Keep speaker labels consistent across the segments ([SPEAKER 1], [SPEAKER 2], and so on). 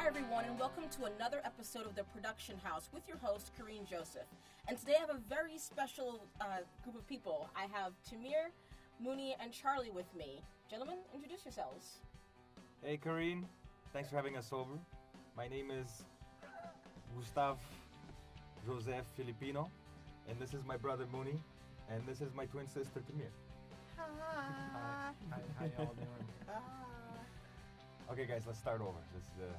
[SPEAKER 1] Hi everyone, and welcome to another episode of The Production House with your host, Kareen Joseph. And today I have a very special group of people. I have Tamir, Moony, and Charly with me. Gentlemen, introduce yourselves.
[SPEAKER 2] Hey Kareen, thanks for having us over. My name is Gustav Joseph Filipino, and this is my brother Moony, and this is my twin sister Tamir.
[SPEAKER 3] Hi, how y'all doing?
[SPEAKER 2] Okay guys, let's start over.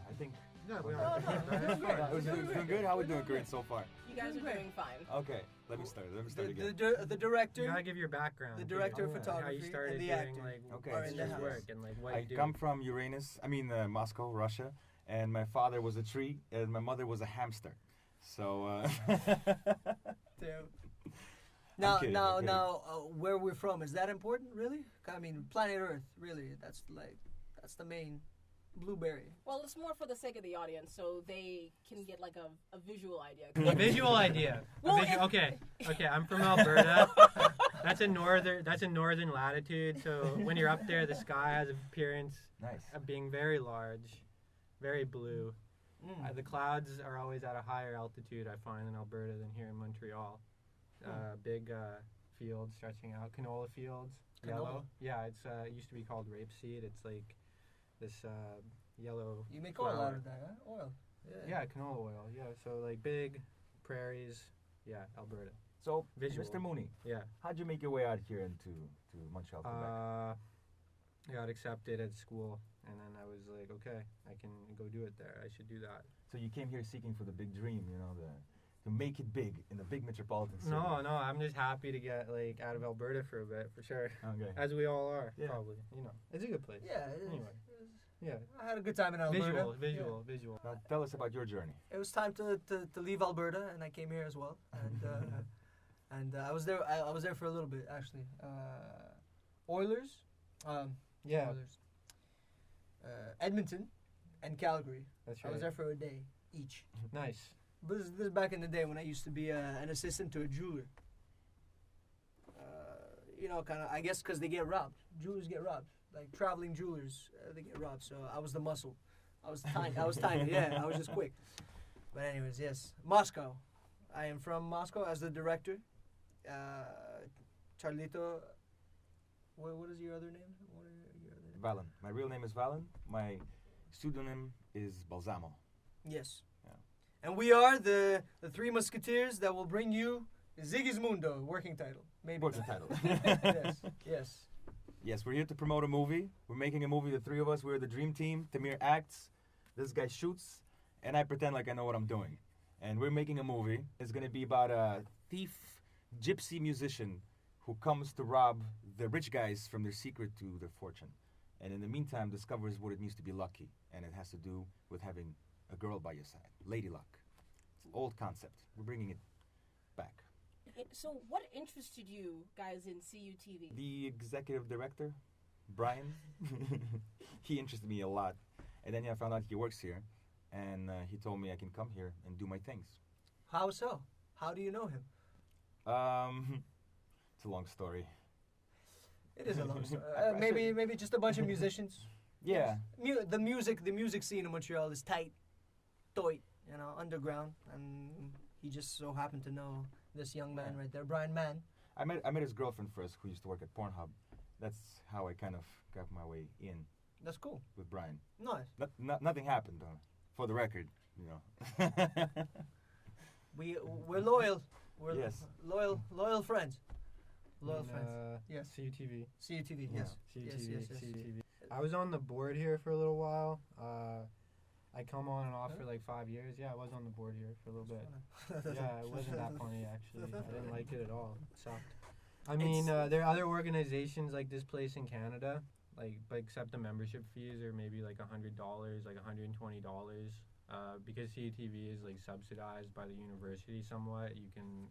[SPEAKER 2] I think...
[SPEAKER 3] No, we
[SPEAKER 1] Oh,
[SPEAKER 3] are.
[SPEAKER 1] no.
[SPEAKER 2] It was doing good? How are we doing, Kareen, so far?
[SPEAKER 1] You guys are doing fine.
[SPEAKER 2] Okay, let me start again.
[SPEAKER 4] The director,
[SPEAKER 3] You gotta give your background.
[SPEAKER 4] the director of
[SPEAKER 3] too.
[SPEAKER 4] photography,
[SPEAKER 3] How you started
[SPEAKER 4] and the
[SPEAKER 3] doing
[SPEAKER 4] actor.
[SPEAKER 3] like
[SPEAKER 2] Okay,
[SPEAKER 4] are in the
[SPEAKER 3] this
[SPEAKER 4] house.
[SPEAKER 3] work and like what
[SPEAKER 2] I
[SPEAKER 3] you do.
[SPEAKER 2] come from Moscow, Russia, and my father was a tree, and my mother was a hamster. So,
[SPEAKER 4] Now,
[SPEAKER 2] kidding,
[SPEAKER 4] now,
[SPEAKER 2] I'm kidding.
[SPEAKER 4] now, where we're from, is that important, really? I mean, planet Earth, really, that's the main blueberry.
[SPEAKER 1] Well, it's more for the sake of the audience, so they can get like a visual idea.
[SPEAKER 3] A visual idea.
[SPEAKER 1] Well,
[SPEAKER 3] Okay, I'm from Alberta. That's a northern latitude. So when you're up there, the sky has an appearance
[SPEAKER 2] nice.
[SPEAKER 3] of being very large, very blue. The clouds are always at a higher altitude, I find, in Alberta than here in Montreal. Big fields stretching out, canola fields, yellow. Yeah, it used to be called rapeseed. It's like this yellow.
[SPEAKER 4] You make
[SPEAKER 3] flower.
[SPEAKER 4] oil out of that, huh? Oil.
[SPEAKER 3] Yeah, canola oil. Yeah, so like big prairies. Yeah, Alberta.
[SPEAKER 2] So,
[SPEAKER 3] Visual.
[SPEAKER 2] Mr. Moony,
[SPEAKER 3] Yeah.
[SPEAKER 2] how'd you make your way out here to Montreal, Quebec?
[SPEAKER 3] I got accepted at school, and then I was like, okay, I can go do it there. I should do that.
[SPEAKER 2] So you came here seeking for the big dream, to make it big in the big metropolitan city.
[SPEAKER 3] No, I'm just happy to get like out of Alberta for a bit, for sure.
[SPEAKER 2] Okay.
[SPEAKER 3] As we all are,
[SPEAKER 2] Yeah.
[SPEAKER 3] probably. It's a good place.
[SPEAKER 4] Yeah, it is.
[SPEAKER 3] Anyway. Yeah.
[SPEAKER 4] I had a good time in Alberta.
[SPEAKER 3] Visual.
[SPEAKER 2] Now tell us about your journey.
[SPEAKER 4] It was time to leave Alberta, and I came here as well. And I was there. I was there for a little bit, actually. Oilers.
[SPEAKER 3] Yeah.
[SPEAKER 4] Oilers. Edmonton, and Calgary.
[SPEAKER 3] That's
[SPEAKER 4] I
[SPEAKER 3] right.
[SPEAKER 4] was there for a day each.
[SPEAKER 3] Nice.
[SPEAKER 4] This is back in the day when I used to be an assistant to a jeweler. Kind of, I guess because they get robbed. Jewelers get robbed. Like traveling jewelers, they get robbed. So I was the muscle. I was tiny. Yeah, I was just quick. But anyways, yes. Moscow. I am from Moscow as the director. Charlito. What is your other name? What are your other name?
[SPEAKER 2] Valen. My real name is Valen. My pseudonym is Balsamo.
[SPEAKER 4] Yes.
[SPEAKER 2] Yeah.
[SPEAKER 4] And we are the Three Musketeers that will bring you Sigismundo, working title. Maybe.
[SPEAKER 2] Working title.
[SPEAKER 4] Yes.
[SPEAKER 2] Yes, we're here to promote a movie. We're making a movie, the three of us. We're the dream team. Tamir acts, this guy shoots, and I pretend like I know what I'm doing. And we're making a movie. It's going to be about a thief, gypsy musician who comes to rob the rich guys from their secret to their fortune. And in the meantime, discovers what it means to be lucky. And it has to do with having a girl by your side. Lady luck. It's an old concept. We're bringing it back.
[SPEAKER 1] So what interested you guys in CUTV?
[SPEAKER 2] The executive director, Brian, he interested me a lot. And then I found out he works here. And he told me I can come here and do my things.
[SPEAKER 4] How so? How do you know him?
[SPEAKER 2] It's a long story.
[SPEAKER 4] It is a long story.
[SPEAKER 2] I
[SPEAKER 4] Maybe just a bunch of musicians.
[SPEAKER 2] Yeah.
[SPEAKER 4] The music scene in Montreal is tight, underground, and he just so happened to know this young man right there, Brian Mann.
[SPEAKER 2] I met his girlfriend first, who used to work at Pornhub. That's how I kind of got my way in
[SPEAKER 4] That's cool.
[SPEAKER 2] with Brian.
[SPEAKER 4] Nice.
[SPEAKER 2] Nothing happened, though. For the record,
[SPEAKER 4] We're loyal. We're
[SPEAKER 2] Yes.
[SPEAKER 4] loyal friends. Loyal friends. Yes.
[SPEAKER 3] CUTV.
[SPEAKER 4] CUTV.
[SPEAKER 2] Yeah.
[SPEAKER 4] Yes.
[SPEAKER 3] CUTV.
[SPEAKER 4] Yes.
[SPEAKER 3] CUTV. I was on the board here for a little while. I come on and off for like 5 years. Yeah, I was on the board here for a little bit. Yeah, it wasn't that funny actually. I didn't like it at all. It sucked. I mean, there are other organizations like this place in Canada, but except the membership fees are maybe like $100, like $120. Because CTV is like subsidized by the university somewhat, you can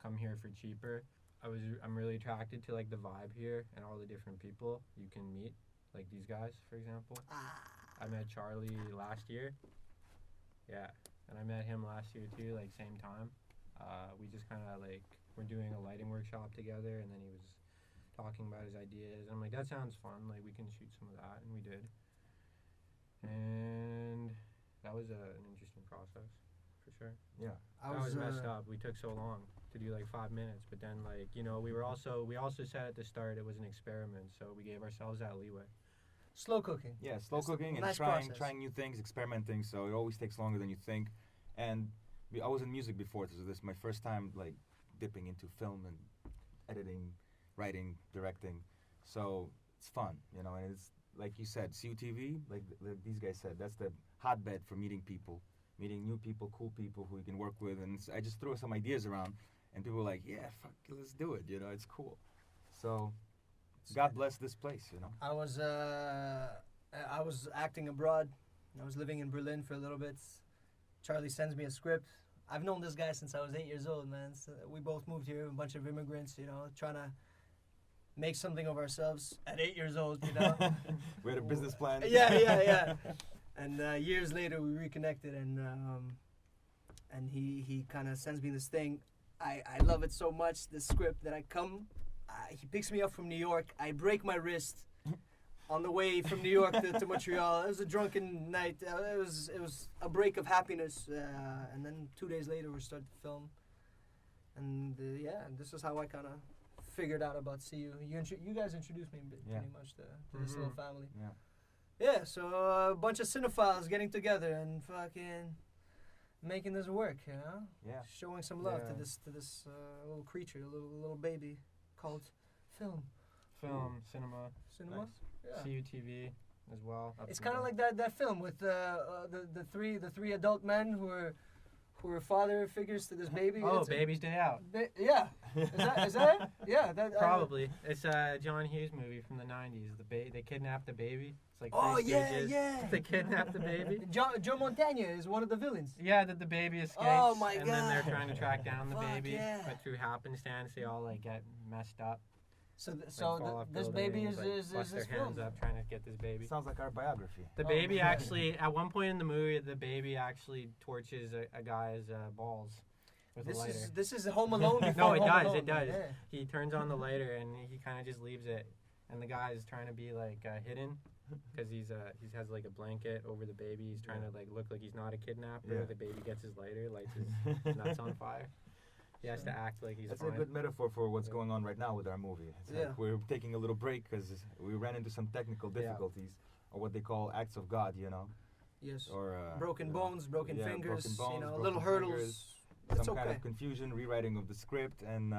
[SPEAKER 3] come here for cheaper. I'm really attracted to like the vibe here and all the different people you can meet, like these guys, for example. I met Charly last year. Yeah, and I met him last year too, like same time. We just kind of like, we're doing a lighting workshop together, and then he was talking about his ideas. I'm like, that sounds fun, like we can shoot some of that, and we did. And that was an interesting process, for sure.
[SPEAKER 2] Yeah.
[SPEAKER 3] That was messed up. We took so long to do like 5 minutes, but then like, you know, we also said at the start it was an experiment, so we gave ourselves that leeway.
[SPEAKER 4] Slow cooking.
[SPEAKER 2] Yeah, slow cooking and
[SPEAKER 4] nice
[SPEAKER 2] trying
[SPEAKER 4] process.
[SPEAKER 2] trying new things, experimenting. So it always takes longer than you think. And I was in music before, so this is my first time like dipping into film and editing, writing, directing. So it's fun, you know. And it's like you said, CUTV, like these guys said, that's the hotbed for meeting people, meeting new people, cool people who you can work with. And I just threw some ideas around, and people were like, "Yeah, fuck, let's do it." You know, it's cool. So God bless this place, you know.
[SPEAKER 4] I was acting abroad. I was living in Berlin for a little bit. Charlie sends me a script. I've known this guy since I was 8 years old, man. So we both moved here, a bunch of immigrants, you know, trying to make something of ourselves at 8 years old, you know.
[SPEAKER 2] We had a business plan.
[SPEAKER 4] Yeah. And years later, we reconnected, and he kind of sends me this thing. I love it so much, this script, that he picks me up from New York. I break my wrist on the way from New York to Montreal. It was a drunken night. It was a break of happiness. And then 2 days later, we started to film. And this is how I kind of figured out about CU. You guys introduced me pretty much to this little family. Yeah, so a bunch of cinephiles getting together and fucking making this work, you know?
[SPEAKER 2] Yeah.
[SPEAKER 4] Showing some love to this little creature, little baby called film.
[SPEAKER 3] Cinema,
[SPEAKER 4] Cinema? Yeah.
[SPEAKER 3] CUTV as well.
[SPEAKER 4] It's kind of like that film with the three adult men who are father figures to this baby.
[SPEAKER 3] Oh, Baby's Day Out.
[SPEAKER 4] Yeah. Is that it? Yeah.
[SPEAKER 3] Probably. It's a John Hughes movie from the 90s. They kidnap the baby. It's like Three Stooges.
[SPEAKER 4] Yeah.
[SPEAKER 3] They kidnap the baby.
[SPEAKER 4] Joe Montana is one of the villains.
[SPEAKER 3] Yeah, that the baby escapes.
[SPEAKER 4] Oh my
[SPEAKER 3] and
[SPEAKER 4] God.
[SPEAKER 3] then they're trying to track down the
[SPEAKER 4] Fuck
[SPEAKER 3] baby.
[SPEAKER 4] yeah.
[SPEAKER 3] But through happenstance, they all like get messed up.
[SPEAKER 4] So
[SPEAKER 3] Fall off
[SPEAKER 4] this baby
[SPEAKER 3] buildings,
[SPEAKER 4] is
[SPEAKER 3] bust
[SPEAKER 4] this
[SPEAKER 3] their hands
[SPEAKER 4] film.
[SPEAKER 3] up trying to get this baby.
[SPEAKER 2] Sounds like our biography.
[SPEAKER 3] The baby actually, at one point in the movie, the baby actually torches a guy's balls with a lighter.
[SPEAKER 4] This is Home Alone before
[SPEAKER 3] No, it
[SPEAKER 4] Home
[SPEAKER 3] does.
[SPEAKER 4] Alone.
[SPEAKER 3] It does.
[SPEAKER 4] Yeah.
[SPEAKER 3] He turns on the lighter and he kind of just leaves it, and the guy is trying to be like hidden because he has like a blanket over the baby. He's trying to like look like he's not a kidnapper.
[SPEAKER 2] Yeah.
[SPEAKER 3] The baby gets his lighter, lights his nuts on fire. He has to act like he's
[SPEAKER 2] That's
[SPEAKER 3] fine.
[SPEAKER 2] a good metaphor for what's going on right now with our movie. It's like we're taking a little break because we ran into some technical difficulties, or what they call acts of God, you know.
[SPEAKER 4] Yes.
[SPEAKER 2] Or
[SPEAKER 4] broken bones, broken fingers,
[SPEAKER 2] broken bones,
[SPEAKER 4] you know,
[SPEAKER 2] broken
[SPEAKER 4] little
[SPEAKER 2] fingers,
[SPEAKER 4] hurdles. It's
[SPEAKER 2] some
[SPEAKER 4] okay.
[SPEAKER 2] kind of confusion, rewriting of the script, and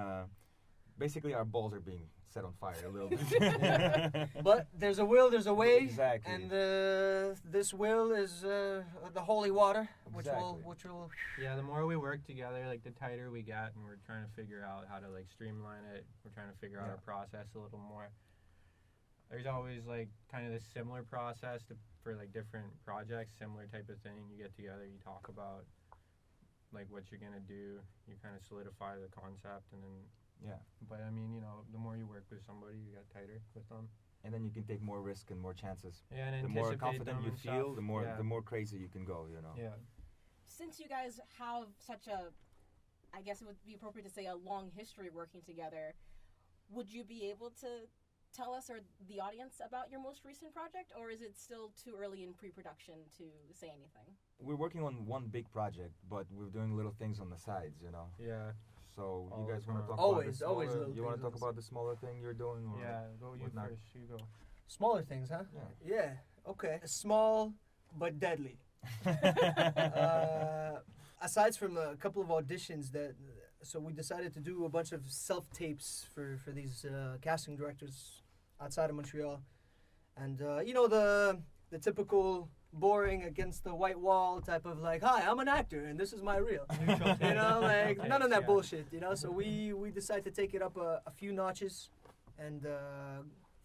[SPEAKER 2] basically our balls are being set on fire a little bit.
[SPEAKER 4] But there's a will, there's a way.
[SPEAKER 2] Exactly.
[SPEAKER 4] And this will is the holy water, which
[SPEAKER 2] Exactly.
[SPEAKER 4] will.
[SPEAKER 3] Yeah, the more we work together, like the tighter we get, and we're trying to figure out how to like streamline it. We're trying to figure out our process a little more. There's always like kind of this similar process for like different projects, similar type of thing. You get together, you talk about like what you're gonna do. You kind of solidify the concept, and then But I mean, you know, the more you work with somebody, you get tighter with them.
[SPEAKER 2] And then you can take more risk and more chances.
[SPEAKER 3] Yeah, and
[SPEAKER 2] the more
[SPEAKER 3] anticipate
[SPEAKER 2] confident
[SPEAKER 3] them
[SPEAKER 2] you
[SPEAKER 3] and
[SPEAKER 2] feel,
[SPEAKER 3] stuff.
[SPEAKER 2] the more crazy you can go, you know.
[SPEAKER 3] Yeah.
[SPEAKER 1] Since you guys have such a, I guess it would be appropriate to say, a long history working together, would you be able to tell us or the audience about your most recent project, or is it still too early in pre-production to say anything?
[SPEAKER 2] We're working on one big project, but we're doing little things on the sides, you know.
[SPEAKER 3] Yeah.
[SPEAKER 2] So
[SPEAKER 3] All
[SPEAKER 2] you guys
[SPEAKER 3] the
[SPEAKER 2] want to
[SPEAKER 3] time.
[SPEAKER 2] talk about the
[SPEAKER 4] Always
[SPEAKER 2] smaller,
[SPEAKER 4] little
[SPEAKER 2] you want
[SPEAKER 4] things
[SPEAKER 2] to
[SPEAKER 4] on
[SPEAKER 2] talk
[SPEAKER 4] the
[SPEAKER 2] about the smaller thing you're doing? Or
[SPEAKER 3] Yeah, go you
[SPEAKER 2] whatnot?
[SPEAKER 3] first. You go.
[SPEAKER 4] Smaller things, huh? Yeah. Okay. Small but deadly. Aside from a couple of auditions so we decided to do a bunch of self-tapes for these casting directors outside of Montreal. And, you know, the typical boring against the white wall type of like, hi, I'm an actor and this is my reel. You know, like none of that bullshit, you know. So we decided to take it up a few notches and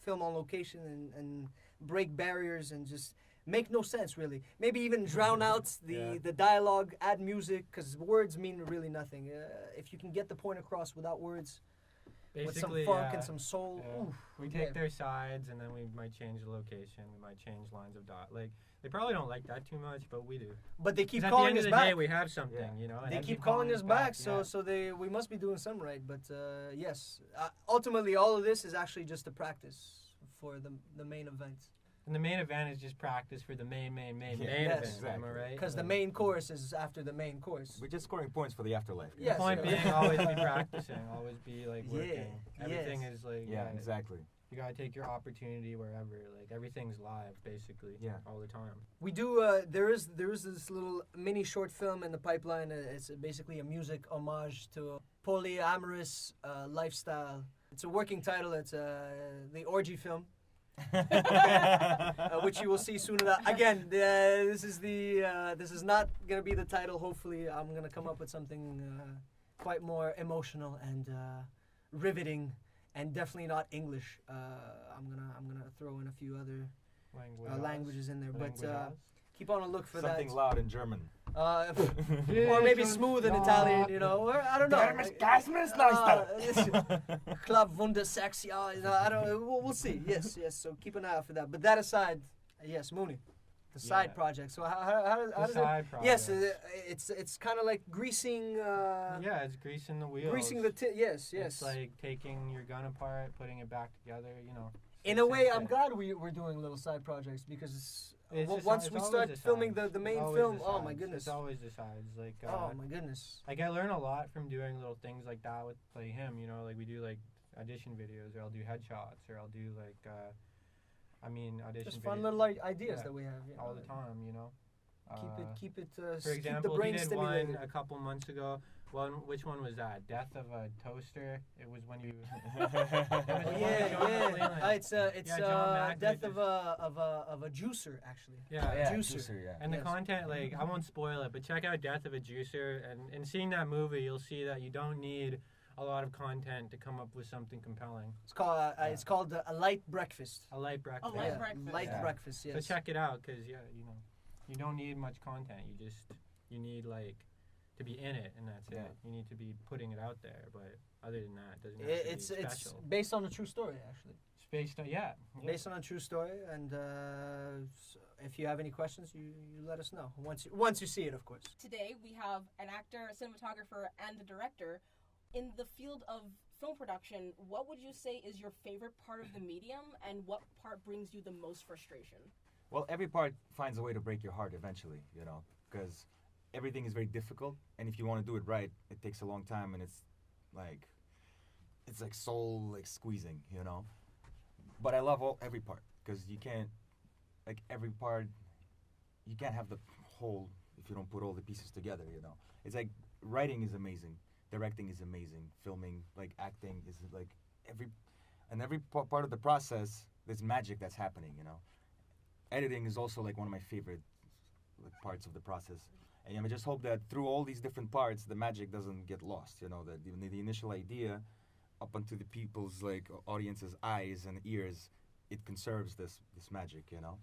[SPEAKER 4] film on location and break barriers and just make no sense really. Maybe even drown out the dialogue, add music, because words mean really nothing. If you can get the point across without words,
[SPEAKER 3] Basically,
[SPEAKER 4] with some funk and some soul. Oof,
[SPEAKER 3] we take their sides, and then we might change the location. We might change lines of dot. Like they probably don't like that too much, but we do.
[SPEAKER 4] But they keep
[SPEAKER 3] 'Cause
[SPEAKER 4] calling
[SPEAKER 3] at
[SPEAKER 4] us
[SPEAKER 3] the end of the
[SPEAKER 4] back.
[SPEAKER 3] day, we have something, you know. and
[SPEAKER 4] They
[SPEAKER 3] they
[SPEAKER 4] keep calling us back, so we must be doing some right. But yes, ultimately, all of this is actually just a practice for the main event.
[SPEAKER 3] And the main event is just practice for the main
[SPEAKER 2] Yes,
[SPEAKER 3] event.
[SPEAKER 2] exactly.
[SPEAKER 3] Am I right?
[SPEAKER 4] Because the main course is after the main course.
[SPEAKER 2] We're just scoring points for the afterlife.
[SPEAKER 4] Yes,
[SPEAKER 3] The point
[SPEAKER 4] yeah.
[SPEAKER 3] being, always be practicing, always be like
[SPEAKER 4] Yeah,
[SPEAKER 3] working. Everything
[SPEAKER 4] yes.
[SPEAKER 3] is like
[SPEAKER 2] Yeah, exactly.
[SPEAKER 3] You gotta take your opportunity wherever. Like everything's live, basically.
[SPEAKER 2] Yeah.
[SPEAKER 3] All the time.
[SPEAKER 4] We do. There is this little mini short film in the pipeline. It's basically a music homage to polyamorous lifestyle. It's a working title. It's the orgy film. Which you will see soon enough. Again, this is not gonna be the title. Hopefully, I'm gonna come up with something quite more emotional and riveting, and definitely not English. I'm gonna throw in a few other languages in there, but keep on a look for
[SPEAKER 2] Something
[SPEAKER 4] that.
[SPEAKER 2] loud in German.
[SPEAKER 4] Or maybe smooth in Italian, you know, or I don't know. Club Wunder Sexy, you know, I don't know. We'll see. Yes. So keep an eye out for that. But that aside, yes, Moony, the side project. So how does
[SPEAKER 3] side
[SPEAKER 4] it?
[SPEAKER 3] project.
[SPEAKER 4] Yes, it's kind of like greasing.
[SPEAKER 3] Yeah, it's greasing the wheels.
[SPEAKER 4] Greasing the yes.
[SPEAKER 3] It's like taking your gun apart, putting it back together. You know.
[SPEAKER 4] In a way, I'm glad we're doing little side projects because once we start filming the main film, oh my goodness.
[SPEAKER 3] It's always the sides. Like,
[SPEAKER 4] oh my goodness.
[SPEAKER 3] Like, I learn a lot from doing little things like that with like him, you know, like we do like audition videos, or I'll do headshots, or I'll do like, audition
[SPEAKER 4] Just
[SPEAKER 3] videos.
[SPEAKER 4] fun little ideas that we have. You know,
[SPEAKER 3] all the time, you know.
[SPEAKER 4] Keep it.
[SPEAKER 3] For example,
[SPEAKER 4] keep the brain
[SPEAKER 3] he did
[SPEAKER 4] stimulated.
[SPEAKER 3] one a couple months ago. Which one was that? Death of a Toaster. It was when you.
[SPEAKER 4] It's death of a juicer actually.
[SPEAKER 3] Yeah,
[SPEAKER 2] juicer. Yeah.
[SPEAKER 3] And the content, like, I won't spoil it, but check out Death of a Juicer, and in seeing that movie, you'll see that you don't need a lot of content to come up with something compelling.
[SPEAKER 4] It's called a light breakfast.
[SPEAKER 3] A light breakfast.
[SPEAKER 1] A light breakfast.
[SPEAKER 4] Light breakfast. Yes.
[SPEAKER 3] So check it out, cause you know, you don't need much content. You need like to be in it, and that's it. You need to be putting it out there, but other than that, it doesn't have to be special.
[SPEAKER 4] It's based on a true story, actually.
[SPEAKER 3] It's based on
[SPEAKER 4] Based on a true story, and if you have any questions, you let us know once you see it, of course.
[SPEAKER 1] Today we have an actor, cinematographer, and a director. In the field of film production, what would you say is your favorite part of the medium, and what part brings you the most frustration?
[SPEAKER 2] Well, every part finds a way to break your heart eventually, you know, because everything is very difficult, and if you want to do it right, it takes a long time, and it's like soul squeezing, you know. But I love every part, because you can't have the whole if you don't put all the pieces together, you know. It's like writing is amazing, directing is amazing, filming, like acting is like every part of the process, there's magic that's happening, you know. Editing is also like one of my favorite parts of the process. And I just hope that through all these different parts, the magic doesn't get lost. You know, that the initial idea, up onto the people's audience's eyes and ears, it conserves this magic. You know.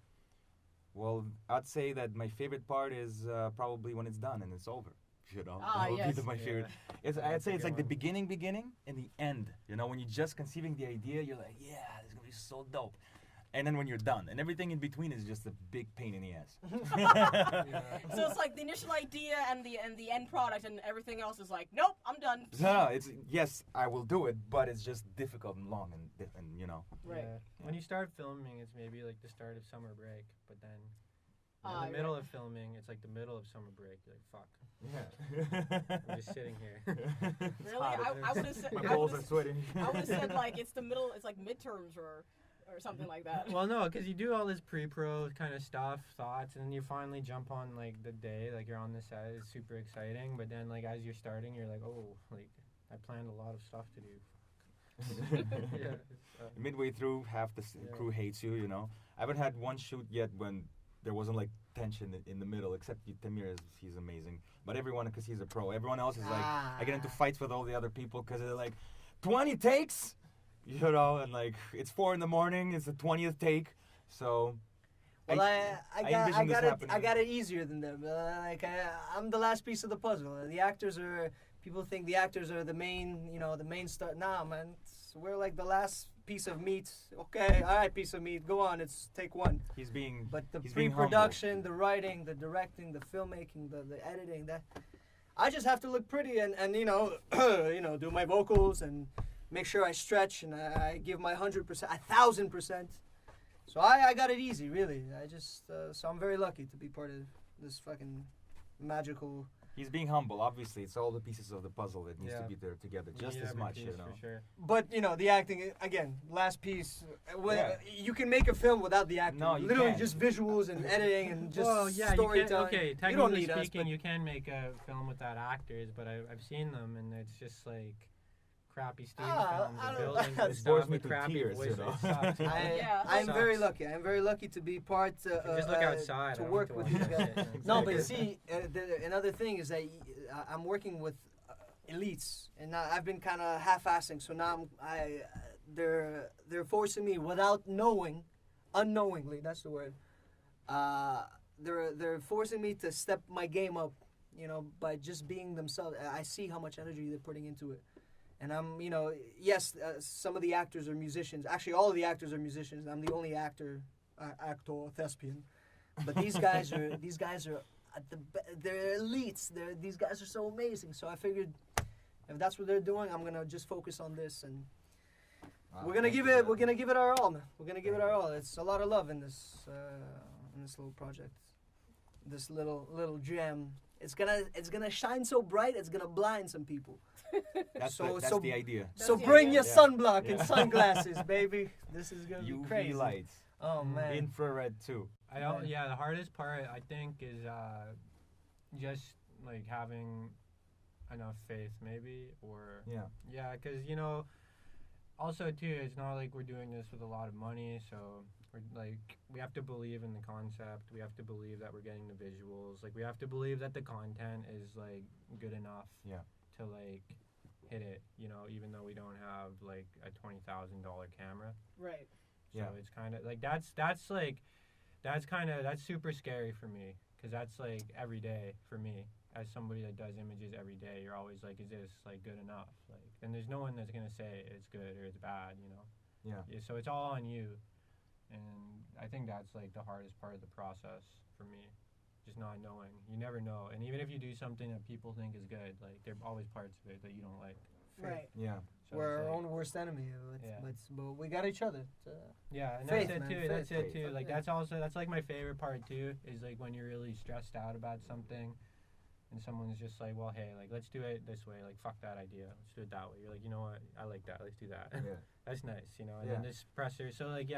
[SPEAKER 2] Well, I'd say that my favorite part is probably when it's done and it's over. You know, that would be my favorite. I'd say it's like the beginning, and the end. You know, when you're just conceiving the idea, you're like, yeah, this is gonna be so dope. And then when you're done, and everything in between is just a big pain in the ass.
[SPEAKER 1] So it's like the initial idea and the end product, and everything else is like, nope, I'm done.
[SPEAKER 2] No, it's yes, I will do it, but it's just difficult and long and you know.
[SPEAKER 1] Right.
[SPEAKER 3] Yeah. When you start filming, it's maybe like the start of summer break, but then in the middle of filming, it's like the middle of summer break. You're like, fuck.
[SPEAKER 2] Yeah.
[SPEAKER 3] I'm just sitting here.
[SPEAKER 1] Really? I would have said.
[SPEAKER 2] My balls are sweating.
[SPEAKER 1] I would have said like it's the middle. It's like midterms or something like that.
[SPEAKER 3] Well, no, because you do all this pre-pro kind of stuff, thoughts, and then you finally jump on like the day, like you're on the set, it's super exciting. But then like as you're starting, you're like, oh, like I planned a lot of stuff to do.
[SPEAKER 2] Midway through, half the crew hates you. You know, I haven't had one shoot yet when there wasn't like tension in the middle, except Tamir. He's amazing, but everyone, because he's a pro, everyone else is like, I get into fights with all the other people because they're like, 20 takes. You know, and like it's 4 a.m, it's the 20th take, so.
[SPEAKER 4] Well, I got it easier than them. I'm the last piece of the puzzle. People think the actors are the main, the main star. Nah, man, we're like the last piece of meat. Okay, all right, piece of meat. Go on, it's take one.
[SPEAKER 2] But
[SPEAKER 4] the pre-production, the writing, the directing, the filmmaking, the editing, I just have to look pretty and do my vocals and make sure I stretch and I give my 100%, 1,000%, So I got it easy, really. I just so I'm very lucky to be part of this fucking magical.
[SPEAKER 2] He's being humble. Obviously, it's all the pieces of the puzzle that needs to
[SPEAKER 3] Yeah.
[SPEAKER 2] be there together,
[SPEAKER 3] You
[SPEAKER 2] just
[SPEAKER 3] need
[SPEAKER 2] as
[SPEAKER 3] every
[SPEAKER 2] much,
[SPEAKER 3] piece
[SPEAKER 2] you know.
[SPEAKER 3] For sure.
[SPEAKER 4] But the acting again. Last piece.
[SPEAKER 2] Yeah.
[SPEAKER 4] You can make a film without the acting.
[SPEAKER 2] No, you
[SPEAKER 4] Literally
[SPEAKER 2] can't.
[SPEAKER 4] just visuals and editing and just
[SPEAKER 3] Well, yeah,
[SPEAKER 4] storytelling.
[SPEAKER 3] okay,
[SPEAKER 4] you
[SPEAKER 3] technically
[SPEAKER 4] don't need
[SPEAKER 3] speaking,
[SPEAKER 4] us, but
[SPEAKER 3] you can make a film without actors, but I've seen them, and it's just like crappy Steven films
[SPEAKER 4] I
[SPEAKER 3] and
[SPEAKER 4] don't-
[SPEAKER 3] buildings
[SPEAKER 4] It
[SPEAKER 3] and
[SPEAKER 2] bores
[SPEAKER 3] stuff
[SPEAKER 2] me
[SPEAKER 3] with
[SPEAKER 2] to
[SPEAKER 3] crappy
[SPEAKER 2] tears,
[SPEAKER 3] voices.
[SPEAKER 2] you know.
[SPEAKER 3] It sucks, you know?
[SPEAKER 1] Yeah.
[SPEAKER 4] I'm very
[SPEAKER 3] Sucks.
[SPEAKER 4] lucky. I'm very lucky to be part.
[SPEAKER 3] Just look outside.
[SPEAKER 4] to
[SPEAKER 3] I don't
[SPEAKER 4] work
[SPEAKER 3] have
[SPEAKER 4] with
[SPEAKER 3] watch
[SPEAKER 4] these
[SPEAKER 3] that
[SPEAKER 4] guys.
[SPEAKER 3] shit.
[SPEAKER 4] No, but
[SPEAKER 2] Exactly.
[SPEAKER 4] see, another thing is that I'm working with elites, and now I've been kind of half-assing. So now they're forcing me without knowing, unknowingly. That's the word. They're forcing me to step my game up, by just being themselves. I see how much energy they're putting into it. And I'm, yes, some of the actors are musicians. Actually, all of the actors are musicians. I'm the only actor, thespian. But these guys are they're elites. These guys are so amazing. So I figured, if that's what they're doing, I'm gonna just focus on this, and we're gonna give it our all, man. We're gonna give it our all. It's a lot of love in this little project, this little gem. It's gonna shine so bright. It's gonna blind some people.
[SPEAKER 2] That's
[SPEAKER 4] So-
[SPEAKER 2] that's
[SPEAKER 4] so-
[SPEAKER 2] the idea.
[SPEAKER 4] So
[SPEAKER 1] the
[SPEAKER 4] bring
[SPEAKER 1] idea.
[SPEAKER 4] your
[SPEAKER 2] Yeah.
[SPEAKER 4] sunblock and
[SPEAKER 2] Yeah.
[SPEAKER 4] sunglasses, baby. This is gonna be
[SPEAKER 2] UV
[SPEAKER 4] crazy.
[SPEAKER 2] lights,
[SPEAKER 4] Oh man.
[SPEAKER 2] infrared too.
[SPEAKER 3] Yeah, the hardest part I think is just like having enough faith, maybe, or
[SPEAKER 2] Yeah.
[SPEAKER 3] because also too, it's not like we're doing this with a lot of money, so we have to believe in the concept. We have to believe that we're getting the visuals. Like we have to believe that the content is like good enough.
[SPEAKER 2] Yeah.
[SPEAKER 3] To like hit it, even though we don't have like a $20,000 camera.
[SPEAKER 1] Right.
[SPEAKER 3] So
[SPEAKER 2] Yeah.
[SPEAKER 3] it's kind of like that's super scary for me, because that's like every day for me as somebody that does images every day. You're always like, is this like good enough? Like, and there's no one that's gonna say it's good or it's bad,
[SPEAKER 2] Yeah.
[SPEAKER 3] So it's all on you, and I think that's like the hardest part of the process for me. Just not knowing. You never know, and even if you do something that people think is good, like there are always parts of it that you don't like.
[SPEAKER 1] Right.
[SPEAKER 2] Yeah.
[SPEAKER 3] So
[SPEAKER 4] We're
[SPEAKER 3] it's
[SPEAKER 4] our
[SPEAKER 3] like-
[SPEAKER 4] own worst enemy.
[SPEAKER 3] Yeah.
[SPEAKER 4] But we got each other.
[SPEAKER 3] Yeah, and
[SPEAKER 4] Faith,
[SPEAKER 3] that's it
[SPEAKER 4] man,
[SPEAKER 3] too.
[SPEAKER 4] faith,
[SPEAKER 3] That's it
[SPEAKER 2] faith.
[SPEAKER 3] too. Like
[SPEAKER 4] Yeah.
[SPEAKER 3] that's like my favorite part too. Is like when you're really stressed out about something, and someone's just like, well, hey, like let's do it this way. Like fuck that idea. Let's do it that way. You're like, you know what? I like that. Let's do that.
[SPEAKER 2] Yeah.
[SPEAKER 3] That's nice. And
[SPEAKER 2] Yeah.
[SPEAKER 3] then this pressure. So like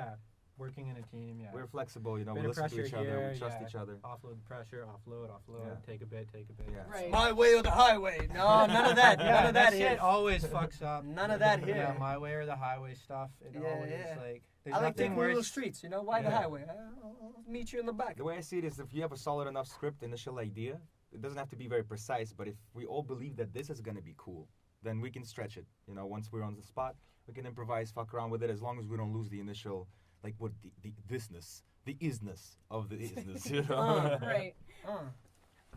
[SPEAKER 3] working in a team. Yeah.
[SPEAKER 2] We're flexible,
[SPEAKER 3] Bit
[SPEAKER 2] we
[SPEAKER 3] of
[SPEAKER 2] listen to
[SPEAKER 3] pressure
[SPEAKER 2] each other,
[SPEAKER 3] here,
[SPEAKER 2] we trust
[SPEAKER 3] yeah.
[SPEAKER 2] each other.
[SPEAKER 3] Offload the pressure. Offload.
[SPEAKER 2] Yeah.
[SPEAKER 3] Take a bit.
[SPEAKER 2] Yeah.
[SPEAKER 1] Right.
[SPEAKER 4] My way or the highway. No, none of that.
[SPEAKER 3] Yeah,
[SPEAKER 4] none of that
[SPEAKER 3] shit
[SPEAKER 4] here.
[SPEAKER 3] always fucks up.
[SPEAKER 4] None of that here.
[SPEAKER 3] Yeah, my way or the highway stuff. It
[SPEAKER 4] Yeah,
[SPEAKER 3] always
[SPEAKER 4] yeah.
[SPEAKER 3] like. There's
[SPEAKER 4] I like
[SPEAKER 3] nothing
[SPEAKER 4] taking
[SPEAKER 3] worse.
[SPEAKER 4] little streets. Why the
[SPEAKER 2] Yeah.
[SPEAKER 4] highway? I'll meet you in the back.
[SPEAKER 2] The way I see it is, if you have a solid enough script, initial idea, it doesn't have to be very precise, but if we all believe that this is gonna be cool, then we can stretch it. Once we're on the spot, we can improvise, fuck around with it, as long as we don't lose the initial, like, what the thisness, the isness of the isness,
[SPEAKER 1] Right. I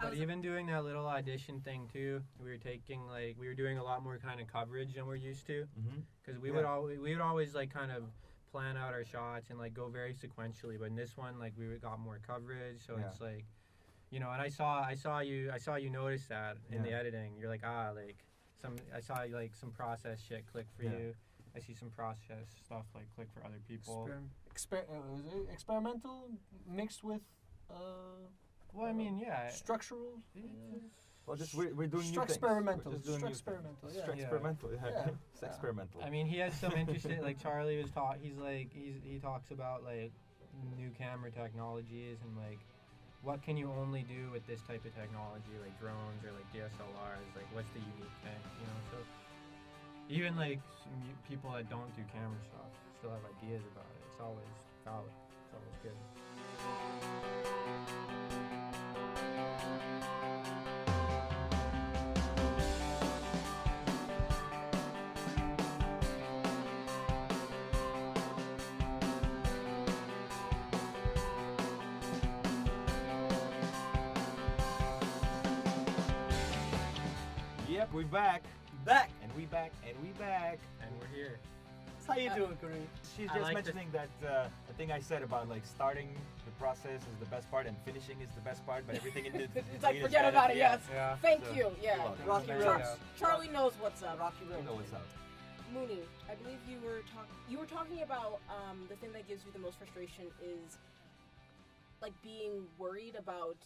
[SPEAKER 3] But
[SPEAKER 1] was-
[SPEAKER 3] even doing that little audition thing too, we were doing a lot more kind of coverage than we're used to,
[SPEAKER 2] Mm-hmm.
[SPEAKER 3] because we
[SPEAKER 2] Yeah.
[SPEAKER 3] would always like kind of plan out our shots and like go very sequentially. But in this one, like we got more coverage, so
[SPEAKER 2] Yeah.
[SPEAKER 3] it's like, and I saw you notice that in the
[SPEAKER 2] Yeah.
[SPEAKER 3] editing. You're like, I saw like some process shit click for
[SPEAKER 2] Yeah.
[SPEAKER 3] you. I see some process stuff like click for other people.
[SPEAKER 4] Was it experimental mixed with
[SPEAKER 3] Well, I mean, yeah.
[SPEAKER 4] structural?
[SPEAKER 2] Well, just we're doing new things.
[SPEAKER 4] Experimental.
[SPEAKER 2] We're just doing new
[SPEAKER 4] Experimental.
[SPEAKER 2] things.
[SPEAKER 4] Yeah.
[SPEAKER 3] Yeah.
[SPEAKER 2] Experimental, yeah.
[SPEAKER 4] Yeah.
[SPEAKER 2] It's experimental.
[SPEAKER 3] I mean, he has some interesting, like Charlie was he talks about like new camera technologies and like what can you only do with this type of technology, like drones or like DSLRs, like what's the unique thing, so even like people that don't do camera stuff still have ideas about it. It's always valid. It's always good.
[SPEAKER 2] Yep, we back.
[SPEAKER 4] Back.
[SPEAKER 2] And we back. And we back.
[SPEAKER 3] And we're here.
[SPEAKER 4] How you doing, Kareem?
[SPEAKER 2] She's
[SPEAKER 3] I
[SPEAKER 2] just
[SPEAKER 3] like
[SPEAKER 2] mentioning that the thing I said about like starting the process is the best part and finishing is the best part, but everything in
[SPEAKER 1] It's
[SPEAKER 2] between
[SPEAKER 1] like
[SPEAKER 2] is
[SPEAKER 1] forget
[SPEAKER 2] better.
[SPEAKER 1] about it.
[SPEAKER 2] Yeah.
[SPEAKER 1] Yes.
[SPEAKER 3] Yeah.
[SPEAKER 1] Thank
[SPEAKER 2] So,
[SPEAKER 1] you. Yeah.
[SPEAKER 2] you're welcome.
[SPEAKER 4] Rocky
[SPEAKER 3] There
[SPEAKER 4] Road.
[SPEAKER 3] you go.
[SPEAKER 1] Charlie knows what's up.
[SPEAKER 4] Rocky
[SPEAKER 2] You
[SPEAKER 4] Road.
[SPEAKER 2] know what's up.
[SPEAKER 1] Moony, I believe you were talking about the thing that gives you the most frustration is like being worried about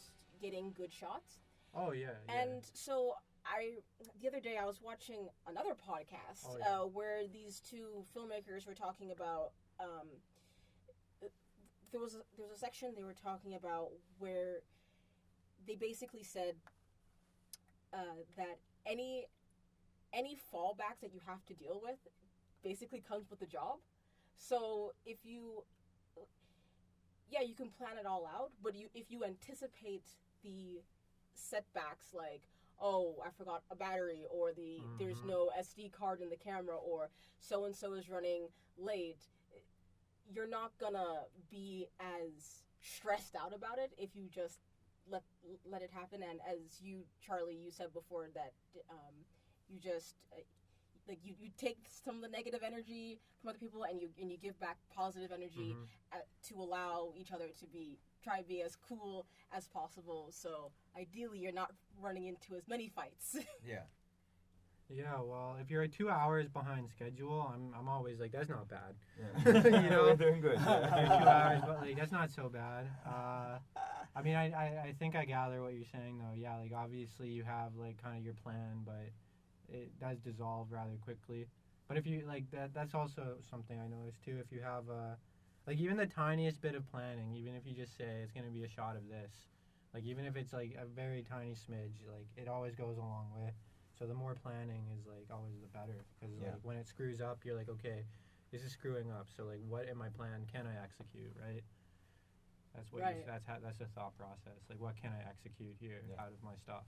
[SPEAKER 1] getting good shots.
[SPEAKER 3] Oh yeah.
[SPEAKER 1] And so the other day I was watching another podcast where these two filmmakers were talking about there was a section they were talking about where they basically said that any fallbacks that you have to deal with basically comes with the job. So if you can plan it all out, but if you anticipate the setbacks, like, oh, I forgot a battery, or there's no SD card in the camera, or so and so is running late, you're not gonna be as stressed out about it if you just let it happen. And as you, Charlie, you said before that you just you take some of the negative energy from other people and you give back positive energy to allow each other to try to be as cool as possible. So ideally, you're not running into as many fights.
[SPEAKER 2] Yeah.
[SPEAKER 3] Yeah, well, if you're 2 hours behind schedule, I'm always like, that's not bad.
[SPEAKER 2] Yeah.
[SPEAKER 3] You know,
[SPEAKER 2] we're doing good.
[SPEAKER 3] If you're 2 hours, but like that's not so bad. I mean, I think I gather what you're saying though. Yeah, like obviously you have like kind of your plan, but it does dissolve rather quickly. But if you like that's also something I noticed too. If you have like even the tiniest bit of planning, even if you just say it's gonna be a shot of this, like even if it's like a very tiny smidge, like it always goes a long way. So the more planning is like always the better, because like when it screws up, you're like, okay, this is screwing up. So like, what in my plan can I execute, right? That's what that's the thought process. Like, what can I execute here out of my stuff,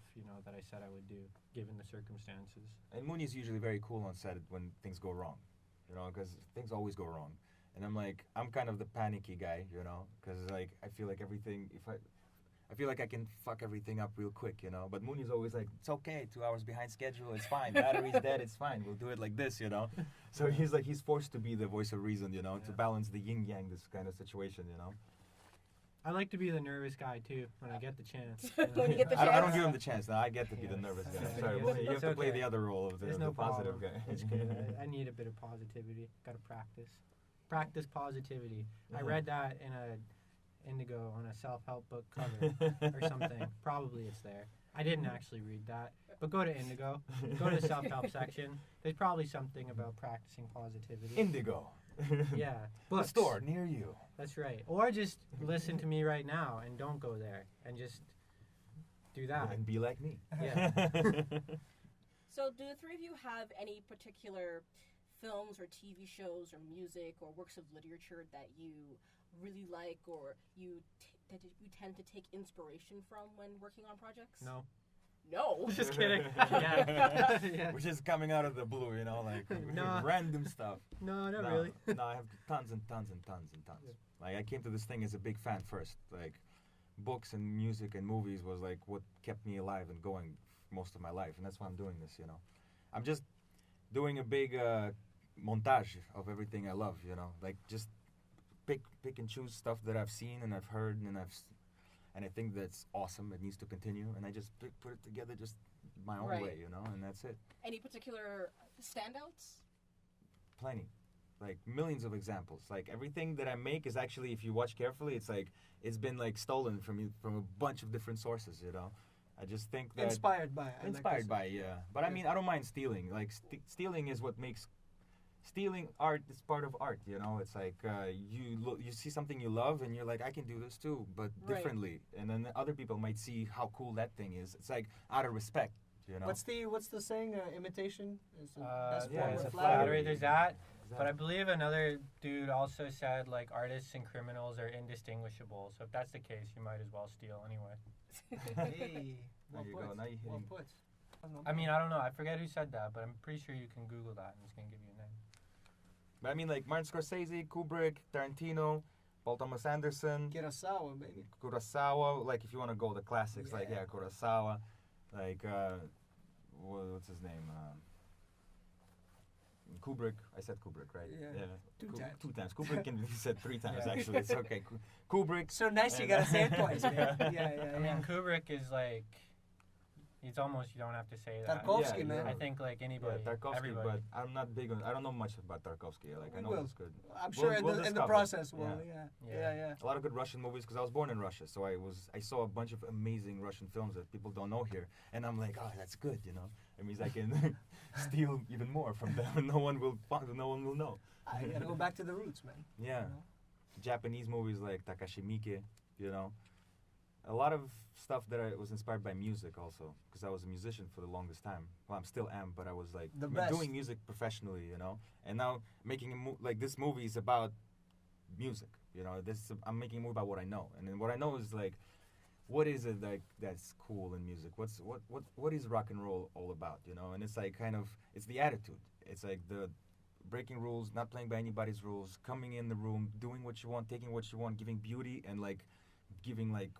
[SPEAKER 3] that I said I would do, given the circumstances.
[SPEAKER 2] And Mooney's usually very cool on set when things go wrong, because things always go wrong. And I'm kind of the panicky guy, because like I feel like everything, I feel like I can fuck everything up real quick, But Mooney's always like, it's okay, 2 hours behind schedule, it's fine. Battery's dead, it's fine. We'll do it like this, So he's forced to be the voice of reason, to balance the yin yang, this kind of situation,
[SPEAKER 3] I like to be the nervous guy too when I get the chance.
[SPEAKER 1] When you get the chance.
[SPEAKER 2] I don't give him the chance. No, I get to be the nervous guy. Sorry, Mooney, you have to play the other role of the positive guy.
[SPEAKER 3] It's good. I need a bit of positivity. Got to practice. Practice positivity. I read that in a Indigo on a self-help book cover or something. Probably it's there. I didn't actually read that, but go to Indigo. Go to the self-help section. There's probably something about practicing positivity.
[SPEAKER 2] Indigo.
[SPEAKER 3] Yeah.
[SPEAKER 2] Books. A store near you.
[SPEAKER 3] That's right. Or just listen to me right now and don't go there and just do that.
[SPEAKER 2] And be like me.
[SPEAKER 3] Yeah.
[SPEAKER 1] So do the three of you have any particular films or TV shows or music or works of literature that you really like, or that you tend to take inspiration from when working on projects?
[SPEAKER 3] No.
[SPEAKER 1] No.
[SPEAKER 3] Just kidding. Yeah.
[SPEAKER 2] Yeah. Which is coming out of the blue, like random stuff.
[SPEAKER 3] No, not really.
[SPEAKER 2] No, I have tons and tons and tons and tons. Like I came to this thing as a big fan first. Like books and music and movies was like what kept me alive and going most of my life, and that's why I'm doing this. I'm just doing a big montage of everything I love. Like just pick and choose stuff that I've seen and I've heard and I think that's awesome. It needs to continue, and I just put it together just my own way, and that's it.
[SPEAKER 1] Any particular standouts?
[SPEAKER 2] Plenty, like millions of examples. Like everything that I make is actually, if you watch carefully, it's like it's been like stolen from a bunch of different sources. I just think that
[SPEAKER 4] inspired by.
[SPEAKER 2] But I mean, I don't mind stealing. Like stealing is what makes. Stealing art is part of art, It's like you see something you love and you're like, I can do this too, but differently. And then other people might see how cool that thing is. It's like out of respect,
[SPEAKER 4] What's the saying? Imitation is the best
[SPEAKER 3] yeah,
[SPEAKER 4] form
[SPEAKER 3] it's
[SPEAKER 4] of
[SPEAKER 3] a
[SPEAKER 4] flattery.
[SPEAKER 3] flattery. There's that. But I believe another dude also said like artists and criminals are indistinguishable. So if that's the case, you might as well steal anyway.
[SPEAKER 4] Hey,
[SPEAKER 2] there you go. Now you're hitting.
[SPEAKER 4] Well put.
[SPEAKER 3] I mean, I don't know. I forget who said that, but I'm pretty sure you can Google that and it's gonna give you a name.
[SPEAKER 2] But I mean, like Martin Scorsese, Kubrick, Tarantino, Paul Thomas Anderson,
[SPEAKER 4] Kurosawa, baby.
[SPEAKER 2] Kurosawa. Like if you want to go the classics, like Kurosawa, like what's his name? Kubrick. I said Kubrick, right?
[SPEAKER 4] Yeah. Two times.
[SPEAKER 2] Kubrick, and you said 3 times actually. It's okay. Kubrick.
[SPEAKER 4] So nice, you gotta say it twice, man. Yeah.
[SPEAKER 3] I mean, Kubrick is like, It's almost, you don't have to say that.
[SPEAKER 4] Tarkovsky,
[SPEAKER 2] Yeah,
[SPEAKER 4] man.
[SPEAKER 2] yeah.
[SPEAKER 3] I think like anybody,
[SPEAKER 2] Yeah, Tarkovsky,
[SPEAKER 3] everybody.
[SPEAKER 2] but I'm not big on. I don't know much about Tarkovsky. Like
[SPEAKER 4] We
[SPEAKER 2] I know
[SPEAKER 4] will.
[SPEAKER 2] it's good.
[SPEAKER 4] I'm sure
[SPEAKER 2] We'll
[SPEAKER 4] in the
[SPEAKER 2] discover.
[SPEAKER 4] process, well,
[SPEAKER 2] Yeah.
[SPEAKER 4] yeah.
[SPEAKER 2] A lot of good Russian movies because I was born in Russia, so I saw a bunch of amazing Russian films that people don't know here, and I'm like, oh, that's good, you know. It means I can steal even more from them, and no one will know.
[SPEAKER 4] I gotta go back to the roots, man.
[SPEAKER 2] Yeah,
[SPEAKER 4] You know?
[SPEAKER 2] Japanese movies like Takashi Miike, you know. A lot of stuff that I was inspired by music also, because I was a musician for the longest time. Well, I'm still am, but I was like
[SPEAKER 4] The best.
[SPEAKER 2] doing music professionally, you know. And now making like this movie is about music, you know. I'm making a movie about what I know, and then what I know is like, what is it like that's cool in music? What is rock and roll all about, you know? And it's like it's the attitude. It's like the breaking rules, not playing by anybody's rules, coming in the room, doing what you want, taking what you want, giving beauty and like giving like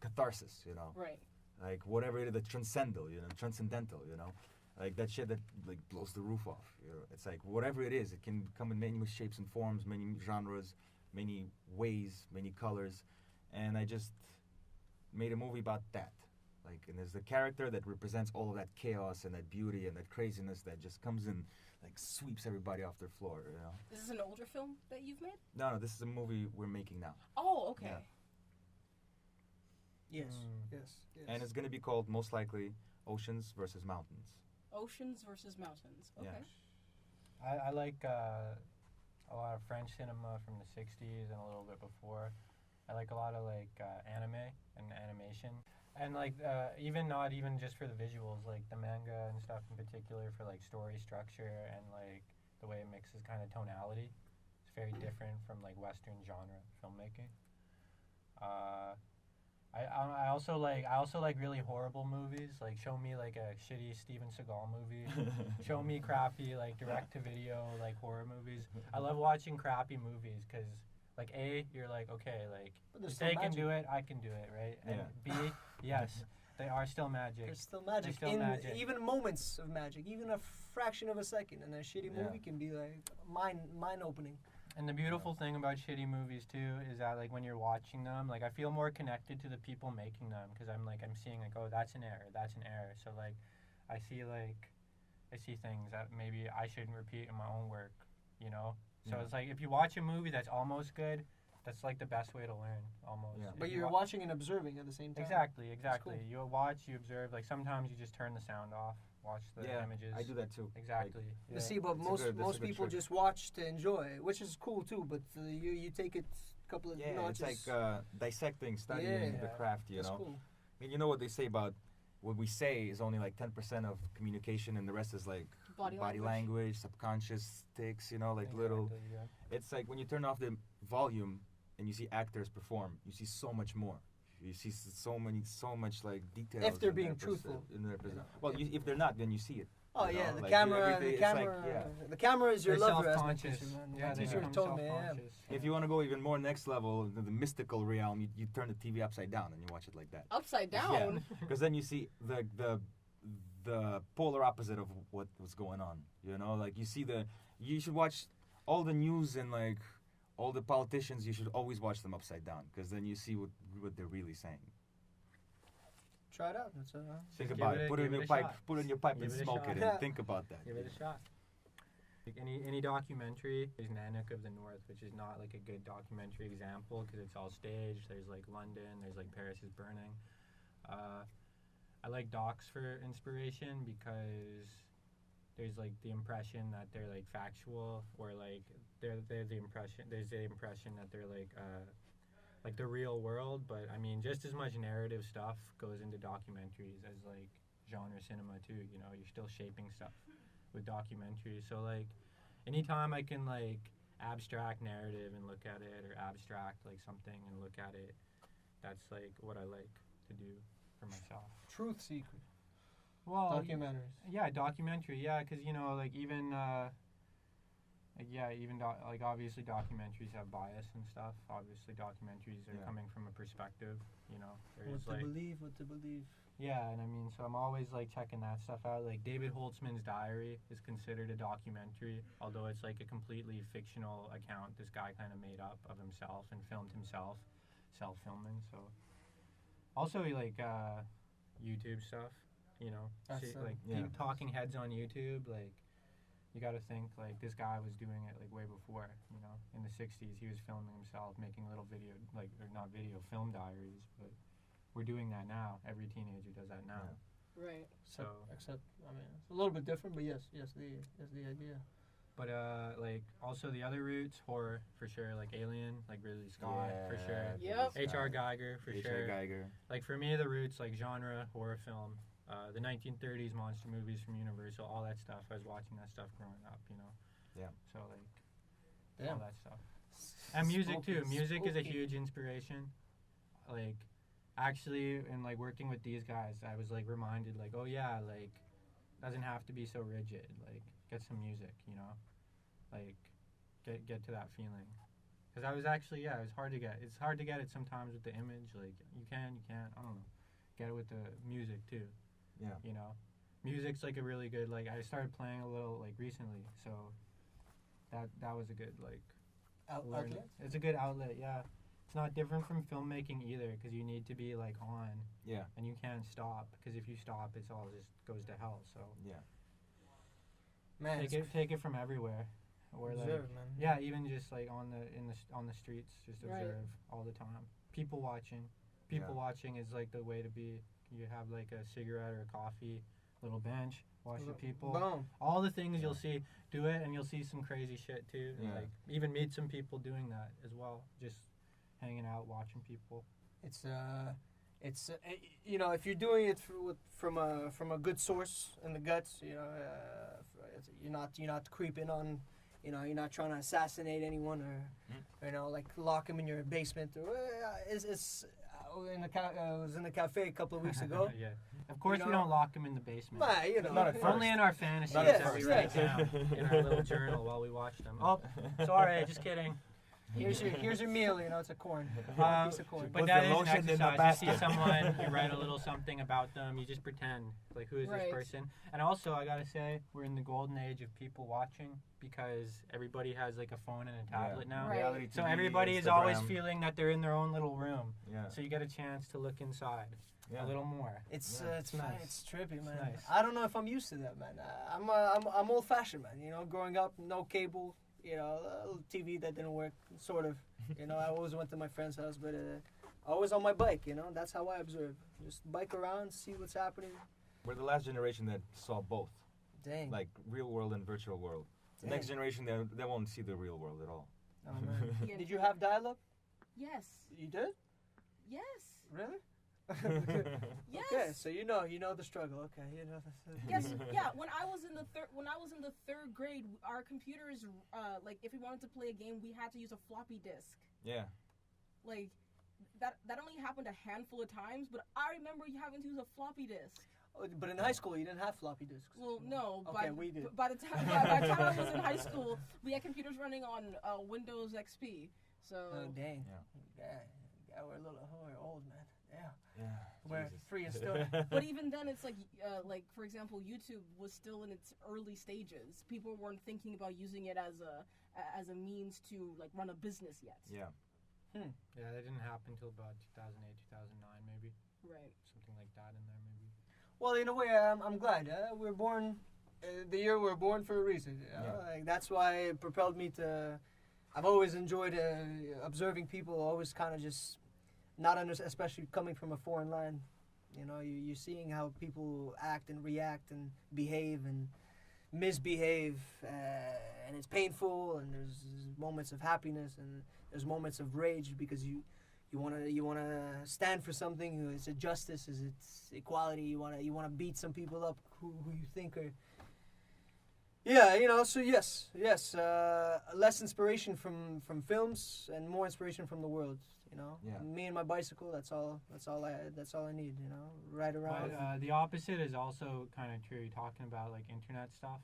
[SPEAKER 2] catharsis, you know.
[SPEAKER 1] Right.
[SPEAKER 2] Like whatever it is, the transcendental, you know, like that shit that like blows the roof off. You know? It's like whatever it is, it can come in many shapes and forms, many genres, many ways, many colors, and I just made a movie about that. Like, and there's the character that represents all of that chaos and that beauty and that craziness that just comes in, like sweeps everybody off their floor. You know.
[SPEAKER 1] This is an older film that you've made?
[SPEAKER 2] No, this is a movie we're making now.
[SPEAKER 1] Oh, okay.
[SPEAKER 2] Yeah.
[SPEAKER 4] Yes.
[SPEAKER 2] And it's gonna be called most likely Oceans versus Mountains.
[SPEAKER 1] Oceans versus mountains. Okay.
[SPEAKER 2] Yeah.
[SPEAKER 3] I like a lot of French cinema from the 60s and a little bit before. I like a lot of like anime and animation. And like even not even just for the visuals, like the manga and stuff in particular for like story structure and like the way it mixes kind of tonality. It's very different from like Western genre filmmaking. I also like really horrible movies. Like show me like a shitty Steven Seagal movie. Show me crappy like direct to video like horror movies. I love watching crappy movies because like A, you're like okay, like
[SPEAKER 4] But there's
[SPEAKER 3] if
[SPEAKER 4] still
[SPEAKER 3] they can
[SPEAKER 4] magic.
[SPEAKER 3] do it, I can do it, right? And
[SPEAKER 2] Yeah.
[SPEAKER 3] B, yes, they are still magic.
[SPEAKER 4] There's still magic.
[SPEAKER 3] still
[SPEAKER 4] in
[SPEAKER 3] magic.
[SPEAKER 4] Even moments of magic, even a fraction of a second, and a shitty
[SPEAKER 2] Yeah.
[SPEAKER 4] movie can be like mind opening.
[SPEAKER 3] And the beautiful thing about shitty movies too is that like when you're watching them, like I feel more connected to the people making them because I'm seeing like, oh, that's an error. So like I see things that maybe I shouldn't repeat in my own work, you know. So
[SPEAKER 2] Yeah.
[SPEAKER 3] it's like if you watch a movie that's almost good, that's like the best way to learn almost.
[SPEAKER 2] Yeah.
[SPEAKER 3] If
[SPEAKER 4] But
[SPEAKER 3] you
[SPEAKER 4] you're
[SPEAKER 3] wa-
[SPEAKER 4] watching and observing at the same time.
[SPEAKER 3] Exactly.
[SPEAKER 4] cool.
[SPEAKER 3] You watch, you observe. Like sometimes you just turn the sound off, watch the images.
[SPEAKER 2] I do that too.
[SPEAKER 3] Exactly.
[SPEAKER 4] You see, but
[SPEAKER 2] That's a
[SPEAKER 4] most
[SPEAKER 2] good
[SPEAKER 4] people
[SPEAKER 2] trick.
[SPEAKER 4] just watch to enjoy, which is cool too. But you take it a couple of
[SPEAKER 2] Yeah,
[SPEAKER 4] notches.
[SPEAKER 2] it's like dissecting, studying the
[SPEAKER 4] Yeah.
[SPEAKER 2] craft. You
[SPEAKER 4] That's
[SPEAKER 2] know.
[SPEAKER 4] cool.
[SPEAKER 2] I mean, you know what they say about what we say is only like 10% of communication, and the rest is like
[SPEAKER 1] Body
[SPEAKER 2] language, subconscious tics. You know, like little.
[SPEAKER 3] Exactly, yeah.
[SPEAKER 2] It's like when you turn off the volume and you see actors perform, you see so much more. You see so much like details.
[SPEAKER 4] If they're
[SPEAKER 2] in
[SPEAKER 4] being
[SPEAKER 2] their
[SPEAKER 4] truthful.
[SPEAKER 2] in their
[SPEAKER 4] You know,
[SPEAKER 2] well,
[SPEAKER 4] yeah.
[SPEAKER 2] if they're not, then you see it.
[SPEAKER 4] Oh
[SPEAKER 2] you
[SPEAKER 4] yeah,
[SPEAKER 2] know,
[SPEAKER 4] the
[SPEAKER 2] like,
[SPEAKER 4] camera,
[SPEAKER 2] everything-
[SPEAKER 4] the
[SPEAKER 2] it's like,
[SPEAKER 4] camera, the camera is your
[SPEAKER 3] They're
[SPEAKER 4] lover, as my
[SPEAKER 3] self-conscious.
[SPEAKER 4] teacher, man.
[SPEAKER 3] Yeah,
[SPEAKER 4] My
[SPEAKER 3] they
[SPEAKER 4] teacher
[SPEAKER 3] become
[SPEAKER 4] told me, yeah.
[SPEAKER 3] self-conscious.
[SPEAKER 2] If you want to go even more next level, the mystical realm, you turn the TV upside down and you watch it like that.
[SPEAKER 1] Upside down.
[SPEAKER 2] Because then you see the polar opposite of what was going on. You know, like you should watch all the news and like all the politicians. You should always watch them upside down because then you see what they're really saying.
[SPEAKER 4] Try it out. That's
[SPEAKER 2] Think
[SPEAKER 3] Just
[SPEAKER 2] about
[SPEAKER 3] give
[SPEAKER 2] it.
[SPEAKER 3] it-
[SPEAKER 2] Put it in
[SPEAKER 3] give it
[SPEAKER 2] your
[SPEAKER 3] a
[SPEAKER 2] pipe.
[SPEAKER 3] shot.
[SPEAKER 2] Put it in your pipe
[SPEAKER 3] Give
[SPEAKER 2] and
[SPEAKER 3] it a
[SPEAKER 2] smoke
[SPEAKER 3] shot.
[SPEAKER 2] it and think about that.
[SPEAKER 3] Give it a shot. Like any documentary, there's Nanook of the North, which is not like a good documentary example because it's all staged. There's like London, there's like Paris is Burning. I like docs for inspiration because there's like the impression that they're like factual or like there's the impression that they're like the real world. But I mean, just as much narrative stuff goes into documentaries as like genre cinema too. You know, you're still shaping stuff with documentaries. So like anytime I can like abstract narrative and look at it or abstract like something and look at it, that's like what I like to do for myself.
[SPEAKER 4] truth seeker.
[SPEAKER 3] Well,
[SPEAKER 4] Documentaries.
[SPEAKER 3] yeah, documentary, yeah, because you know, like even like obviously documentaries have bias and stuff. Obviously documentaries are
[SPEAKER 2] Yeah.
[SPEAKER 3] coming from a perspective, you know.
[SPEAKER 4] What
[SPEAKER 3] There's
[SPEAKER 4] to
[SPEAKER 3] like
[SPEAKER 4] believe, what to believe.
[SPEAKER 3] yeah, and I mean, so I'm always like checking that stuff out. Like David Holtzman's diary is considered a documentary, although it's like a completely fictional account this guy kind of made up of himself and filmed himself, self-filming. So also like YouTube stuff. you know,
[SPEAKER 4] That's,
[SPEAKER 3] like talking heads on YouTube, like you got to think like this guy was doing it like way before, you know, in the 60s he was filming himself, making little video, like, or not video, film diaries, but we're doing that now. Every teenager does that now.
[SPEAKER 1] Right.
[SPEAKER 3] So
[SPEAKER 4] except I mean it's a little bit different, but yes, the idea.
[SPEAKER 3] but like also the other roots, horror for sure, like Alien, like Ridley Scott for sure.
[SPEAKER 1] Yep.
[SPEAKER 3] H.R. Geiger for sure.
[SPEAKER 2] H.R. Geiger.
[SPEAKER 3] Like for me, the roots, like genre, horror film, the 1930s monster movies from Universal, all that stuff. I was watching that stuff growing up, you know.
[SPEAKER 2] Yeah.
[SPEAKER 3] So like,
[SPEAKER 4] Damn.
[SPEAKER 3] all that stuff. And music too. Music is a
[SPEAKER 4] Spooky.
[SPEAKER 3] huge inspiration. Like, actually, in like working with these guys, I was like reminded, like, oh yeah, like, doesn't have to be so rigid. Like, get some music, you know. Like, get to that feeling. Because I was actually, it was hard to get. It's hard to get it sometimes with the image. Like, you can't. I don't know. Get it with the music too.
[SPEAKER 2] Yeah.
[SPEAKER 3] You know, music's like a really good, like, I started playing a little like recently, so that was a good like learning.
[SPEAKER 4] Outlet?
[SPEAKER 3] It's a good outlet, yeah. It's not different from filmmaking either, because you need to be like on,
[SPEAKER 2] Yeah.
[SPEAKER 3] and you can't stop, because if you stop, it's all just goes to hell. So
[SPEAKER 2] Yeah.
[SPEAKER 4] Man,
[SPEAKER 3] take it from everywhere, or like
[SPEAKER 4] observe, man.
[SPEAKER 3] yeah, even just like on the streets, just
[SPEAKER 1] Right.
[SPEAKER 3] observe all the time. People watching is like the way to be. You have like a cigarette or a coffee, little bench, watch the people.
[SPEAKER 4] Boom.
[SPEAKER 3] All the things you'll see, do it, and you'll see some crazy shit too. And
[SPEAKER 2] Yeah.
[SPEAKER 3] like even meet some people doing that as well, just hanging out, watching people.
[SPEAKER 4] It's you know, if you're doing it from a good source in the guts, you know, you're not creeping on, you know, you're not trying to assassinate anyone or you know, like lock them in your basement or I was in the cafe a couple of weeks ago.
[SPEAKER 3] Yeah, of course
[SPEAKER 4] You
[SPEAKER 3] we
[SPEAKER 4] know?
[SPEAKER 3] don't lock them in the basement.
[SPEAKER 4] Nah, you know,
[SPEAKER 2] Not at first.
[SPEAKER 3] Only in our fantasies
[SPEAKER 2] Not
[SPEAKER 4] at
[SPEAKER 3] that we
[SPEAKER 4] first,
[SPEAKER 3] write
[SPEAKER 4] yes.
[SPEAKER 3] down in our little journal while we watch them. Oh, sorry, just kidding.
[SPEAKER 4] Here's your meal. You know, it's a corn, piece of corn.
[SPEAKER 3] But
[SPEAKER 2] Put
[SPEAKER 3] that
[SPEAKER 2] the
[SPEAKER 3] is an
[SPEAKER 2] lotion in the
[SPEAKER 3] exercise. You see
[SPEAKER 2] basket.
[SPEAKER 3] someone, you write a little something about them, you just pretend, like, who is
[SPEAKER 1] Right.
[SPEAKER 3] this person? And also, I gotta say, we're in the golden age of people watching, because everybody has, like, a phone and a tablet now.
[SPEAKER 1] Right.
[SPEAKER 2] Reality
[SPEAKER 3] So
[SPEAKER 2] TV,
[SPEAKER 3] everybody is always
[SPEAKER 2] Instagram.
[SPEAKER 3] feeling that they're in their own little room.
[SPEAKER 2] Yeah.
[SPEAKER 3] So you get a chance to look inside
[SPEAKER 2] Yeah.
[SPEAKER 3] a little more.
[SPEAKER 4] It's
[SPEAKER 2] Yeah.
[SPEAKER 4] it's
[SPEAKER 3] Nice.
[SPEAKER 4] man, it's trippy, man.
[SPEAKER 3] nice.
[SPEAKER 4] I don't know if I'm used to that, man. I'm old fashioned, man. You know, growing up, no cable. You know, TV that didn't work, sort of. You know, I always went to my friend's house, but always on my bike. You know, that's how I observe. Just bike around, see what's happening.
[SPEAKER 2] We're the last generation that saw both,
[SPEAKER 4] Dang.
[SPEAKER 2] like real world and virtual world. The next generation, they won't see the real world at all.
[SPEAKER 4] Oh, man. Did you have dial-up?
[SPEAKER 1] Yes.
[SPEAKER 4] You did?
[SPEAKER 1] Yes.
[SPEAKER 4] Really?
[SPEAKER 1] Yes.
[SPEAKER 4] Okay, so you know the struggle. Okay, you know.
[SPEAKER 1] Yes. Yeah. When I was in the third grade, our computers, like, if we wanted to play a game, we had to use a floppy disk.
[SPEAKER 2] Yeah.
[SPEAKER 1] Like, that only happened a handful of times, but I remember you having to use a floppy disk.
[SPEAKER 4] Oh, but in high school, you didn't have floppy disks.
[SPEAKER 1] Well, no.
[SPEAKER 4] Okay, we did.
[SPEAKER 1] By the time I was in high school, we had computers running on Windows XP. So.
[SPEAKER 4] Oh, dang.
[SPEAKER 2] Yeah.
[SPEAKER 4] Yeah, we're old, man. Yeah.
[SPEAKER 2] Yeah.
[SPEAKER 4] We're
[SPEAKER 2] Jesus.
[SPEAKER 4] free and still.
[SPEAKER 1] But even then, it's like for example, YouTube was still in its early stages. People weren't thinking about using it as a means to like run a business yet.
[SPEAKER 2] Yeah.
[SPEAKER 3] Yeah, that didn't happen until about 2008, 2009, maybe.
[SPEAKER 1] Right.
[SPEAKER 3] Something like that in there, maybe.
[SPEAKER 4] Well, in a way, I'm glad. We're born, the year we're born for a reason.
[SPEAKER 2] Yeah.
[SPEAKER 4] Like, that's why it propelled me to. I've always enjoyed observing people. Always kind of just not especially coming from a foreign land. You know, you're seeing how people act and react and behave and misbehave, and it's painful. And there's moments of happiness and there's moments of rage because you wanna stand for something. Is it justice? Is it equality? You wanna beat some people up who you think are. Yeah, you know. So yes. Less inspiration from films and more inspiration from the world. You know.
[SPEAKER 2] Yeah.
[SPEAKER 4] Me and my bicycle. That's all I need. You know. Ride around.
[SPEAKER 3] But the opposite is also kind of true. You're talking about like internet stuff,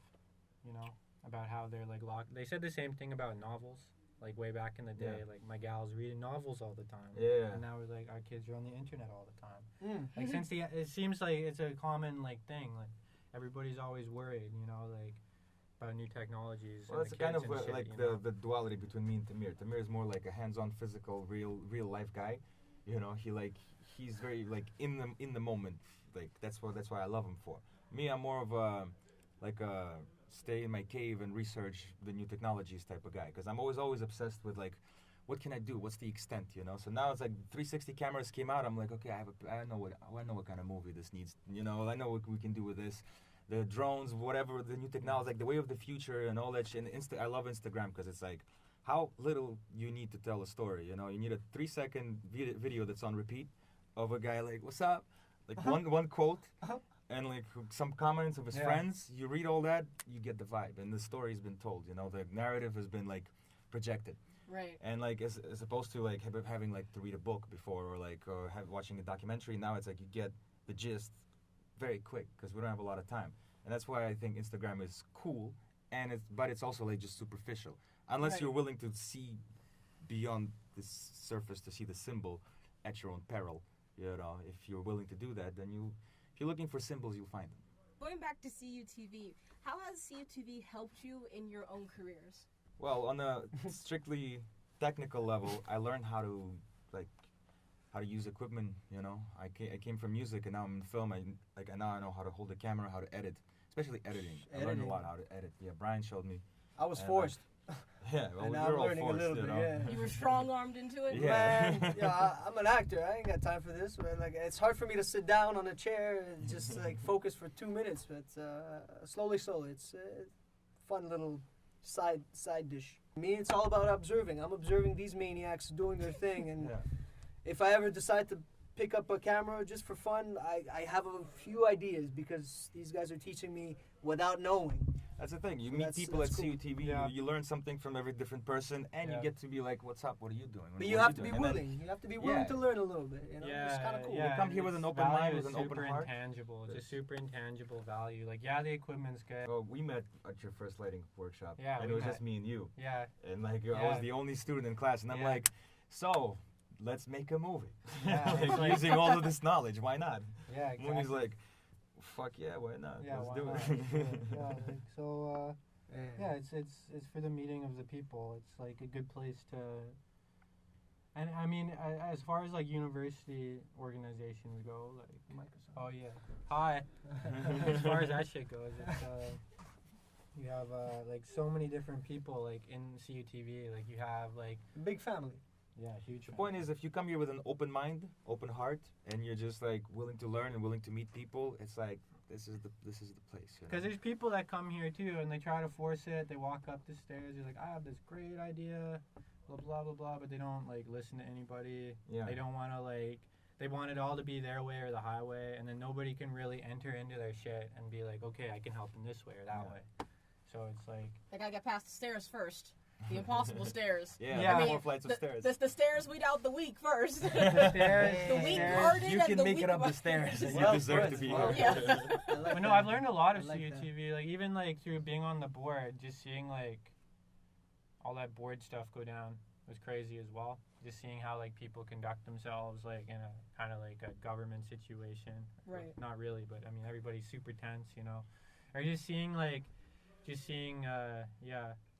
[SPEAKER 3] you know, about how they're like locked. They said the same thing about novels, like way back in the day.
[SPEAKER 2] Yeah.
[SPEAKER 3] Like my gal's reading novels all the time.
[SPEAKER 2] Yeah.
[SPEAKER 3] And now we're like our kids are on the internet all the time.
[SPEAKER 4] Mm.
[SPEAKER 3] Like since it seems like it's a common like thing. Like everybody's always worried, you know, like about new technologies.
[SPEAKER 2] Well,
[SPEAKER 3] and
[SPEAKER 2] it's
[SPEAKER 3] the
[SPEAKER 2] kind
[SPEAKER 3] kids
[SPEAKER 2] of
[SPEAKER 3] and shit,
[SPEAKER 2] like
[SPEAKER 3] you know?
[SPEAKER 2] the duality between me and Tamir. Tamir is more like a hands-on, physical, real life guy. You know, he's very like in the moment. Like that's why I love him for. Me, I'm more of a stay in my cave and research the new technologies type of guy, because I'm always obsessed with like, what can I do? What's the extent, you know? So now it's like 360 cameras came out. I'm like, okay, I know what kind of movie this needs. You know, I know what we can do with this. The drones, whatever, the new technology, like the way of the future and all that shit. And I love Instagram because it's like, how little you need to tell a story. You know, you need a 3-second video that's on repeat of a guy like, what's up? Like one quote. And like some comments of his friends, you read all that, you get the vibe, and the story's been told. You know, the narrative has been like projected.
[SPEAKER 1] Right.
[SPEAKER 2] And like as opposed to like having like to read a book before or watching a documentary, now it's like you get the gist very quick because we don't have a lot of time, and that's why I think Instagram is cool, but it's also like just superficial unless you're willing to see beyond the surface to see the symbol at your own peril. You know, if you're willing to do that, then if you're looking for symbols, you'll find them.
[SPEAKER 1] Going back to CUTV, how has CUTV helped you in your own careers?
[SPEAKER 2] Well, on a strictly technical level, I learned how to use equipment. You know, I came from music, and now I'm in film. Now I know how to hold a camera, how to edit, especially editing. I learned a lot how to edit. Yeah, Brian showed me.
[SPEAKER 4] I was forced.
[SPEAKER 2] Yeah, well,
[SPEAKER 4] and
[SPEAKER 2] we
[SPEAKER 4] now
[SPEAKER 2] were
[SPEAKER 4] I'm
[SPEAKER 2] all
[SPEAKER 4] learning
[SPEAKER 2] forced,
[SPEAKER 4] a little bit.
[SPEAKER 2] you know?
[SPEAKER 4] Yeah.
[SPEAKER 1] You were strong-armed into it?
[SPEAKER 2] Yeah.
[SPEAKER 4] Man, I'm an actor. I ain't got time for this. But like, it's hard for me to sit down on a chair and just like focus for 2 minutes. But slowly, it's a fun little side dish. Me, it's all about observing. I'm observing these maniacs doing their thing, and if I ever decide to pick up a camera just for fun, I have a few ideas because these guys are teaching me without knowing.
[SPEAKER 2] That's the thing. You
[SPEAKER 4] So
[SPEAKER 2] meet
[SPEAKER 4] that's
[SPEAKER 2] people at
[SPEAKER 4] cool.
[SPEAKER 2] CUTV.
[SPEAKER 3] Yeah.
[SPEAKER 2] You learn something from every different person, and you get to be like, "What's up? What are you doing?"
[SPEAKER 4] But
[SPEAKER 2] What
[SPEAKER 4] you
[SPEAKER 2] are
[SPEAKER 4] have to be
[SPEAKER 2] doing? And then-
[SPEAKER 4] willing. You have to be willing to learn a little bit. You know, it's kind of cool.
[SPEAKER 2] You come here with an open mind, with an open heart.
[SPEAKER 3] Intangible. It's a super intangible value. Like, the equipment's good.
[SPEAKER 2] Well, we met at your first lighting workshop,
[SPEAKER 3] Yeah,
[SPEAKER 2] and
[SPEAKER 3] we
[SPEAKER 2] it was
[SPEAKER 3] met.
[SPEAKER 2] just me and you.
[SPEAKER 3] Yeah.
[SPEAKER 2] And like I was the only student in class, and I'm like, so let's make a movie.
[SPEAKER 3] Yeah,
[SPEAKER 2] Like,
[SPEAKER 3] it's like-
[SPEAKER 2] using all of this knowledge, why not?
[SPEAKER 3] Yeah, exactly.
[SPEAKER 2] Mooney's like, fuck yeah, why not?
[SPEAKER 3] Yeah,
[SPEAKER 2] let's
[SPEAKER 3] why
[SPEAKER 2] do
[SPEAKER 3] not?
[SPEAKER 2] it.
[SPEAKER 3] Yeah, like, so it's for the meeting of the people. It's like a good place to. And I mean, as far as like university organizations go, like oh yeah, hi. As far as that shit goes, it's you have like so many different people like in CUTV. Like you have like
[SPEAKER 4] Big family.
[SPEAKER 3] huge.
[SPEAKER 2] The point is, if you come here with an open mind, open heart, and you're just like willing to learn and willing to meet people, it's like this is the place. You know?
[SPEAKER 3] Because there's people that come here too, and they try to force it. They walk up the stairs. They're like, I have this great idea, blah blah blah blah, but they don't like listen to anybody.
[SPEAKER 2] Yeah.
[SPEAKER 3] They don't want to like. They want it all to be their way or the highway, and then nobody can really enter into their shit and be like, okay, I can help in this way or that way. So it's like.
[SPEAKER 1] I gotta get past the stairs first. The impossible stairs.
[SPEAKER 2] Yeah,
[SPEAKER 1] I mean,
[SPEAKER 2] 4 flights of stairs.
[SPEAKER 1] The stairs weed out the weak first.
[SPEAKER 3] The stairs,
[SPEAKER 1] the weak
[SPEAKER 3] stairs.
[SPEAKER 1] hearted
[SPEAKER 2] You
[SPEAKER 1] and
[SPEAKER 2] can
[SPEAKER 1] the
[SPEAKER 2] make
[SPEAKER 1] weak
[SPEAKER 2] it up the
[SPEAKER 1] minded.
[SPEAKER 2] stairs, and you
[SPEAKER 4] Well
[SPEAKER 2] deserve
[SPEAKER 4] put,
[SPEAKER 2] to be
[SPEAKER 4] well
[SPEAKER 2] here.
[SPEAKER 4] put.
[SPEAKER 1] Yeah.
[SPEAKER 4] I like
[SPEAKER 3] But no,
[SPEAKER 4] that.
[SPEAKER 3] I've learned a lot of
[SPEAKER 4] I like that.
[SPEAKER 3] CUTV. Like even like through being on the board, just seeing like all that board stuff go down was crazy as well. Just seeing how like people conduct themselves like in a kind of like a government situation.
[SPEAKER 1] Right.
[SPEAKER 3] Not really, but I mean everybody's super tense, you know. Or just seeing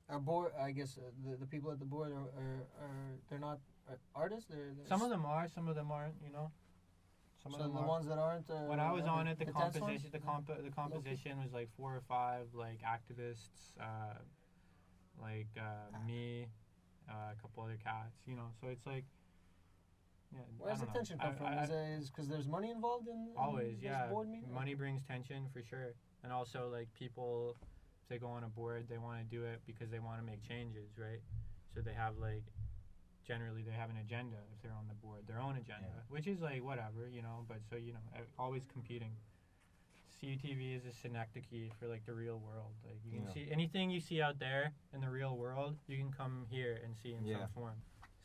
[SPEAKER 4] Our board, I guess, the people at the board are they're not artists. They're
[SPEAKER 3] some of them are, some of them aren't, you know. Some
[SPEAKER 4] so
[SPEAKER 3] of them
[SPEAKER 4] the
[SPEAKER 3] are.
[SPEAKER 4] ones that aren't.
[SPEAKER 3] When I was on it, the
[SPEAKER 4] tense
[SPEAKER 3] composition,
[SPEAKER 4] ones?
[SPEAKER 3] the composition was like 4 or 5 like activists, me, a couple other cats, you know. So it's like, yeah.
[SPEAKER 4] Where's the tension come from? Is because there's money involved in
[SPEAKER 3] always,
[SPEAKER 4] those
[SPEAKER 3] yeah.
[SPEAKER 4] board meetings?
[SPEAKER 3] Money brings tension for sure, and also like people, if they go on a board, they want to do it because they want to make changes, right? So they have like. Generally, they have an agenda if they're on the board, their own agenda, which is like whatever, you know. But so you know, always competing. CUTV is a synecdoche for like the real world. Like you can see anything you see out there in the real world, you can come here and see in some form.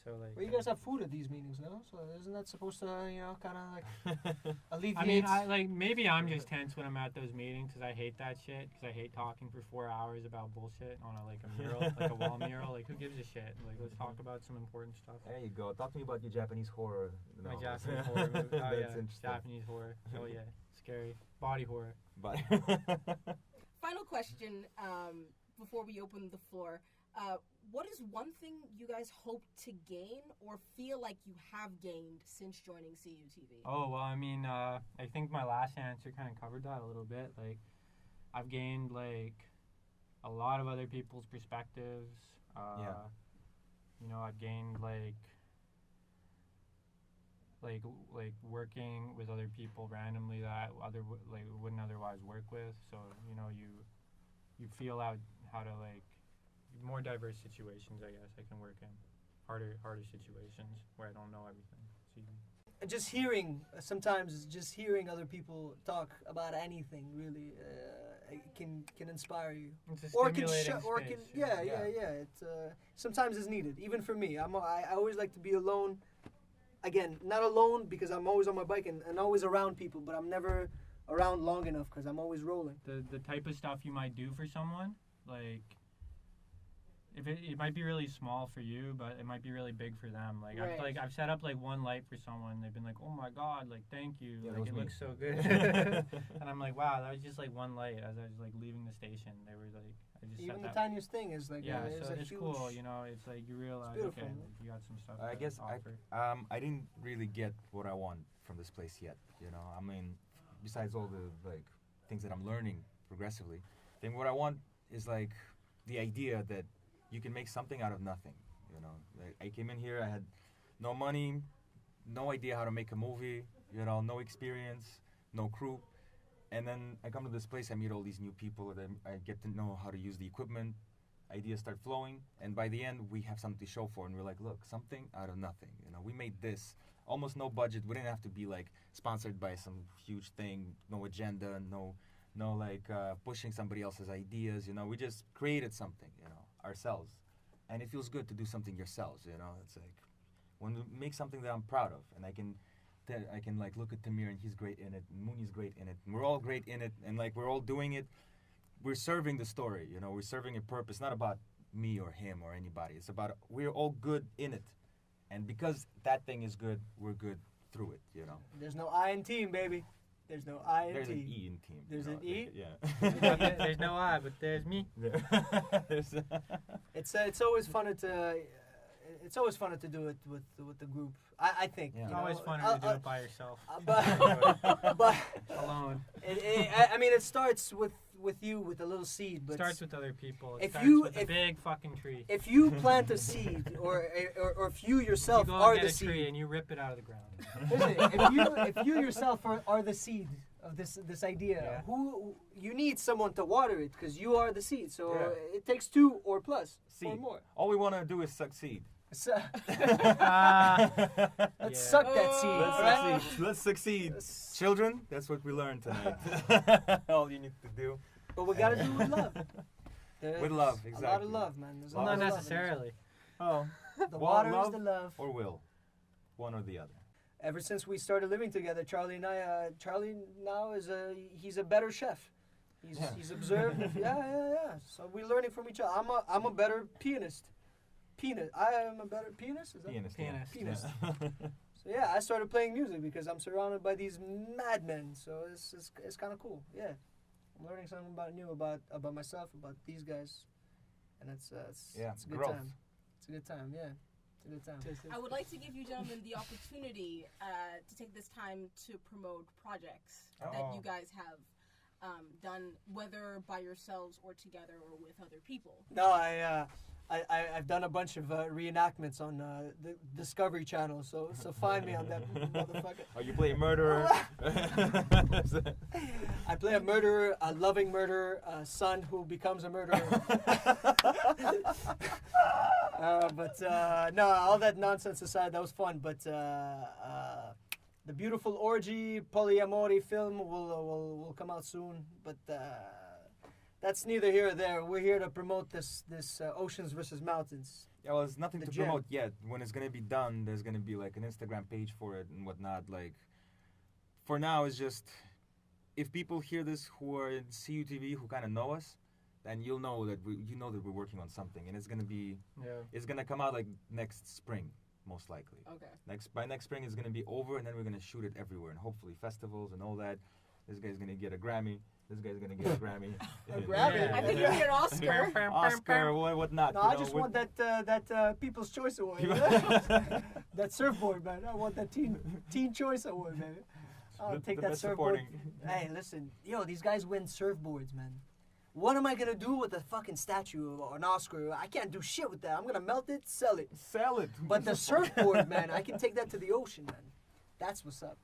[SPEAKER 3] So like.
[SPEAKER 4] Well, you guys have food at these meetings, no? So isn't that supposed to, kind of like alleviate?
[SPEAKER 3] I mean, maybe I'm just tense when I'm at those meetings because I hate that shit. Because I hate talking for 4 hours about bullshit on a mural, like a wall mural. Like, who gives a shit? Like, let's talk about some important stuff.
[SPEAKER 2] There you go. Talk to me about your Japanese horror.
[SPEAKER 3] My Japanese horror movie. Oh,
[SPEAKER 2] That's
[SPEAKER 3] yeah.
[SPEAKER 2] interesting.
[SPEAKER 3] Japanese horror. Oh, yeah. Scary. Body horror.
[SPEAKER 2] But
[SPEAKER 1] Final question. before we open the floor, what is one thing you guys hope to gain or feel like you have gained since joining CUTV?
[SPEAKER 3] Oh, well, I mean, I think my last answer kind of covered that a little bit. Like, I've gained, like, a lot of other people's perspectives. You know, I've gained, like working with other people randomly that wouldn't otherwise work with. So, you know, you feel out how to, like, more diverse situations, I guess, I can work in. Harder situations where I don't know everything. It's easy.
[SPEAKER 4] Sometimes just hearing other people talk about anything really can inspire you.
[SPEAKER 3] It's a stimulating space.
[SPEAKER 4] Yeah. It's sometimes it's needed, even for me. I always like to be alone. Again, not alone because I'm always on my bike and always around people, but I'm never around long enough because I'm always rolling.
[SPEAKER 3] The type of stuff you might do for someone, like, if it might be really small for you, but it might be really big for them. Like,
[SPEAKER 1] Right.
[SPEAKER 3] I've set up like one light for someone. They've been like, "Oh my God, like, thank you.
[SPEAKER 2] Yeah,
[SPEAKER 3] like,
[SPEAKER 2] that
[SPEAKER 3] it
[SPEAKER 2] was
[SPEAKER 3] looks so good." And I'm like, "Wow, that was just like one light." As I was like leaving the station, they were like, "I just
[SPEAKER 4] Even
[SPEAKER 3] set
[SPEAKER 4] the
[SPEAKER 3] that."
[SPEAKER 4] tiniest thing is like
[SPEAKER 3] Yeah,
[SPEAKER 4] is
[SPEAKER 3] so
[SPEAKER 4] a
[SPEAKER 3] it's
[SPEAKER 4] huge,
[SPEAKER 3] cool. You know, it's like you realize, okay,
[SPEAKER 4] beautiful.
[SPEAKER 3] like, you got some stuff.
[SPEAKER 2] I
[SPEAKER 3] to
[SPEAKER 2] guess
[SPEAKER 3] offer.
[SPEAKER 2] I didn't really get what I want from this place yet. You know, I mean, besides all the like things that I'm learning progressively, I think what I want is like the idea that you can make something out of nothing. You know, like, I came in here, I had no money, no idea how to make a movie. You know, no experience, no crew, and then I come to this place, I meet all these new people, and I get to know how to use the equipment. Ideas start flowing, and by the end we have something to show for, and we're like, look, something out of nothing. You know, we made this, almost no budget. We didn't have to be like sponsored by some huge thing, no agenda, no like pushing somebody else's ideas. You know, we just created something, you know, ourselves, and it feels good to do something yourselves. You know, it's like when we make something that I'm proud of, and I can like look at Tamir and he's great in it, and Mooney's great in it, and we're all great in it, and like we're all doing it. We're serving the story, you know, we're serving a purpose, not about me or him or anybody. It's about we're all good in it. And because that thing is good, we're good through it, you know.
[SPEAKER 4] There's no I in team, baby. There's no I in
[SPEAKER 2] There's
[SPEAKER 4] team.
[SPEAKER 2] an E in team.
[SPEAKER 4] There's
[SPEAKER 2] you know,
[SPEAKER 4] an E?
[SPEAKER 2] Yeah.
[SPEAKER 3] There's no I, but there's me.
[SPEAKER 4] It's always funner to do it with the group. I think.
[SPEAKER 2] Yeah.
[SPEAKER 3] It's
[SPEAKER 4] you
[SPEAKER 3] always
[SPEAKER 4] know,
[SPEAKER 3] funner to do it by yourself.
[SPEAKER 4] But
[SPEAKER 3] Alone.
[SPEAKER 4] I mean, it starts with you with a little seed. But
[SPEAKER 3] It starts with other people. It
[SPEAKER 4] if
[SPEAKER 3] starts
[SPEAKER 4] you-
[SPEAKER 3] with a
[SPEAKER 4] if-
[SPEAKER 3] big fucking tree.
[SPEAKER 4] if you plant a seed, or if you yourself
[SPEAKER 3] You go
[SPEAKER 4] are
[SPEAKER 3] and
[SPEAKER 4] the
[SPEAKER 3] get a tree
[SPEAKER 4] seed,
[SPEAKER 3] and you rip it out of the ground.
[SPEAKER 4] if you yourself are the seed of this idea,
[SPEAKER 3] Yeah.
[SPEAKER 4] who you need someone to water it because you are the seed. So
[SPEAKER 2] Yeah.
[SPEAKER 4] it takes two or plus or
[SPEAKER 2] Seed.
[SPEAKER 4] more.
[SPEAKER 2] All we want to do is succeed.
[SPEAKER 4] So,
[SPEAKER 3] Yeah.
[SPEAKER 4] let's suck that seed.
[SPEAKER 2] Let's
[SPEAKER 4] right?
[SPEAKER 2] succeed. Let's succeed.
[SPEAKER 4] Let's-
[SPEAKER 2] Children, that's what we learned tonight. All you need to do.
[SPEAKER 4] But we gotta do it with love.
[SPEAKER 2] With love,
[SPEAKER 4] A lot
[SPEAKER 2] exactly.
[SPEAKER 4] of love, man. There's a
[SPEAKER 2] Well,
[SPEAKER 4] lot
[SPEAKER 3] Not
[SPEAKER 4] of love in this.
[SPEAKER 3] necessarily.
[SPEAKER 2] Oh.
[SPEAKER 4] The
[SPEAKER 2] Well,
[SPEAKER 4] water
[SPEAKER 2] love
[SPEAKER 4] is the love.
[SPEAKER 2] or will. One or the other.
[SPEAKER 4] Ever since we started living together, Charlie and I, Charlie now he's a better chef. He's observed. Yeah. So we're learning from each other. I'm a better pianist. I am a better pianist. Is that?
[SPEAKER 2] Pianist.
[SPEAKER 3] Pianist.
[SPEAKER 4] Pianist. So yeah, I started playing music because I'm surrounded by these madmen. So it's kind of cool. Yeah, I'm learning something new about myself, about these guys, and it's a good
[SPEAKER 2] growth.
[SPEAKER 4] time. It's a good time. Yeah, it's a good time.
[SPEAKER 1] I would like to give you gentlemen the opportunity to take this time to promote projects that
[SPEAKER 2] Oh.
[SPEAKER 1] you guys have done, whether by yourselves or together or with other people.
[SPEAKER 4] No, I've done a bunch of reenactments on the Discovery Channel, so find me on that motherfucker.
[SPEAKER 2] Oh, you play a murderer.
[SPEAKER 4] I play a murderer, a loving murderer, a son who becomes a murderer. No, all that nonsense aside, that was fun. But the beautiful orgy polyamory film will come out soon. But that's neither here or there. We're here to promote this Oceans versus Mountains.
[SPEAKER 2] Yeah, well, there's nothing
[SPEAKER 4] The
[SPEAKER 2] to
[SPEAKER 4] gem.
[SPEAKER 2] promote yet. When it's gonna be done, there's gonna be like an Instagram page for it and whatnot. Like, for now, it's just if people hear this who are in CUTV who kind of know us, then you'll know that we're working on something, and it's gonna come out like next spring, most likely.
[SPEAKER 1] Okay.
[SPEAKER 2] By next spring, it's gonna be over, and then we're gonna shoot it everywhere, and hopefully festivals and all that. This guy's gonna get a Grammy, This guy's gonna get a Grammy.
[SPEAKER 4] A Grammy?
[SPEAKER 3] Yeah.
[SPEAKER 1] I think you need an Oscar.
[SPEAKER 2] Oscar, what not?
[SPEAKER 4] No,
[SPEAKER 2] you
[SPEAKER 4] I
[SPEAKER 2] know,
[SPEAKER 4] just
[SPEAKER 2] with-
[SPEAKER 4] want that People's Choice Award. That surfboard, man. I want that Teen Choice Award, baby. I'll take
[SPEAKER 2] the
[SPEAKER 4] that
[SPEAKER 2] best
[SPEAKER 4] surfboard.
[SPEAKER 2] supporting.
[SPEAKER 4] Hey, listen, these guys win surfboards, man. What am I gonna do with a fucking statue or an Oscar? I can't do shit with that. I'm gonna melt it, sell it.
[SPEAKER 2] Sell it.
[SPEAKER 4] But the surfboard, man, I can take that to the ocean, man. That's what's up.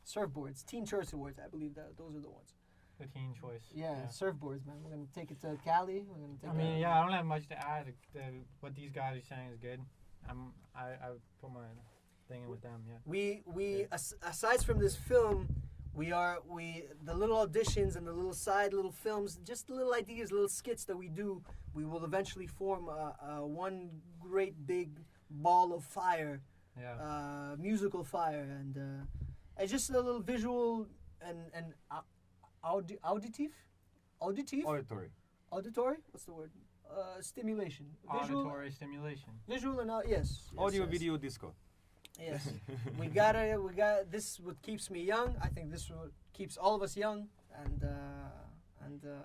[SPEAKER 4] Surfboards, Teen Choice Awards, I believe that those are the ones.
[SPEAKER 3] The teen choice.
[SPEAKER 4] Yeah, surfboards, man. We're gonna take it to Cali. We're gonna take
[SPEAKER 3] I mean, yeah, I don't have much to add. What these guys are saying is good. I put my thing in with them. Yeah.
[SPEAKER 4] Aside from this film, the little auditions and the little side little films, just little ideas, little skits that we do, we will eventually form one great big ball of fire,
[SPEAKER 3] Yeah.
[SPEAKER 4] musical fire, and just a little visual and auditive, auditory. What's the word? Stimulation. Visual,
[SPEAKER 3] Auditory stimulation.
[SPEAKER 4] visual and yes.
[SPEAKER 2] Audio,
[SPEAKER 4] yes.
[SPEAKER 2] video, disco.
[SPEAKER 4] Yes, we got this. What keeps me young. I think this what keeps all of us young, and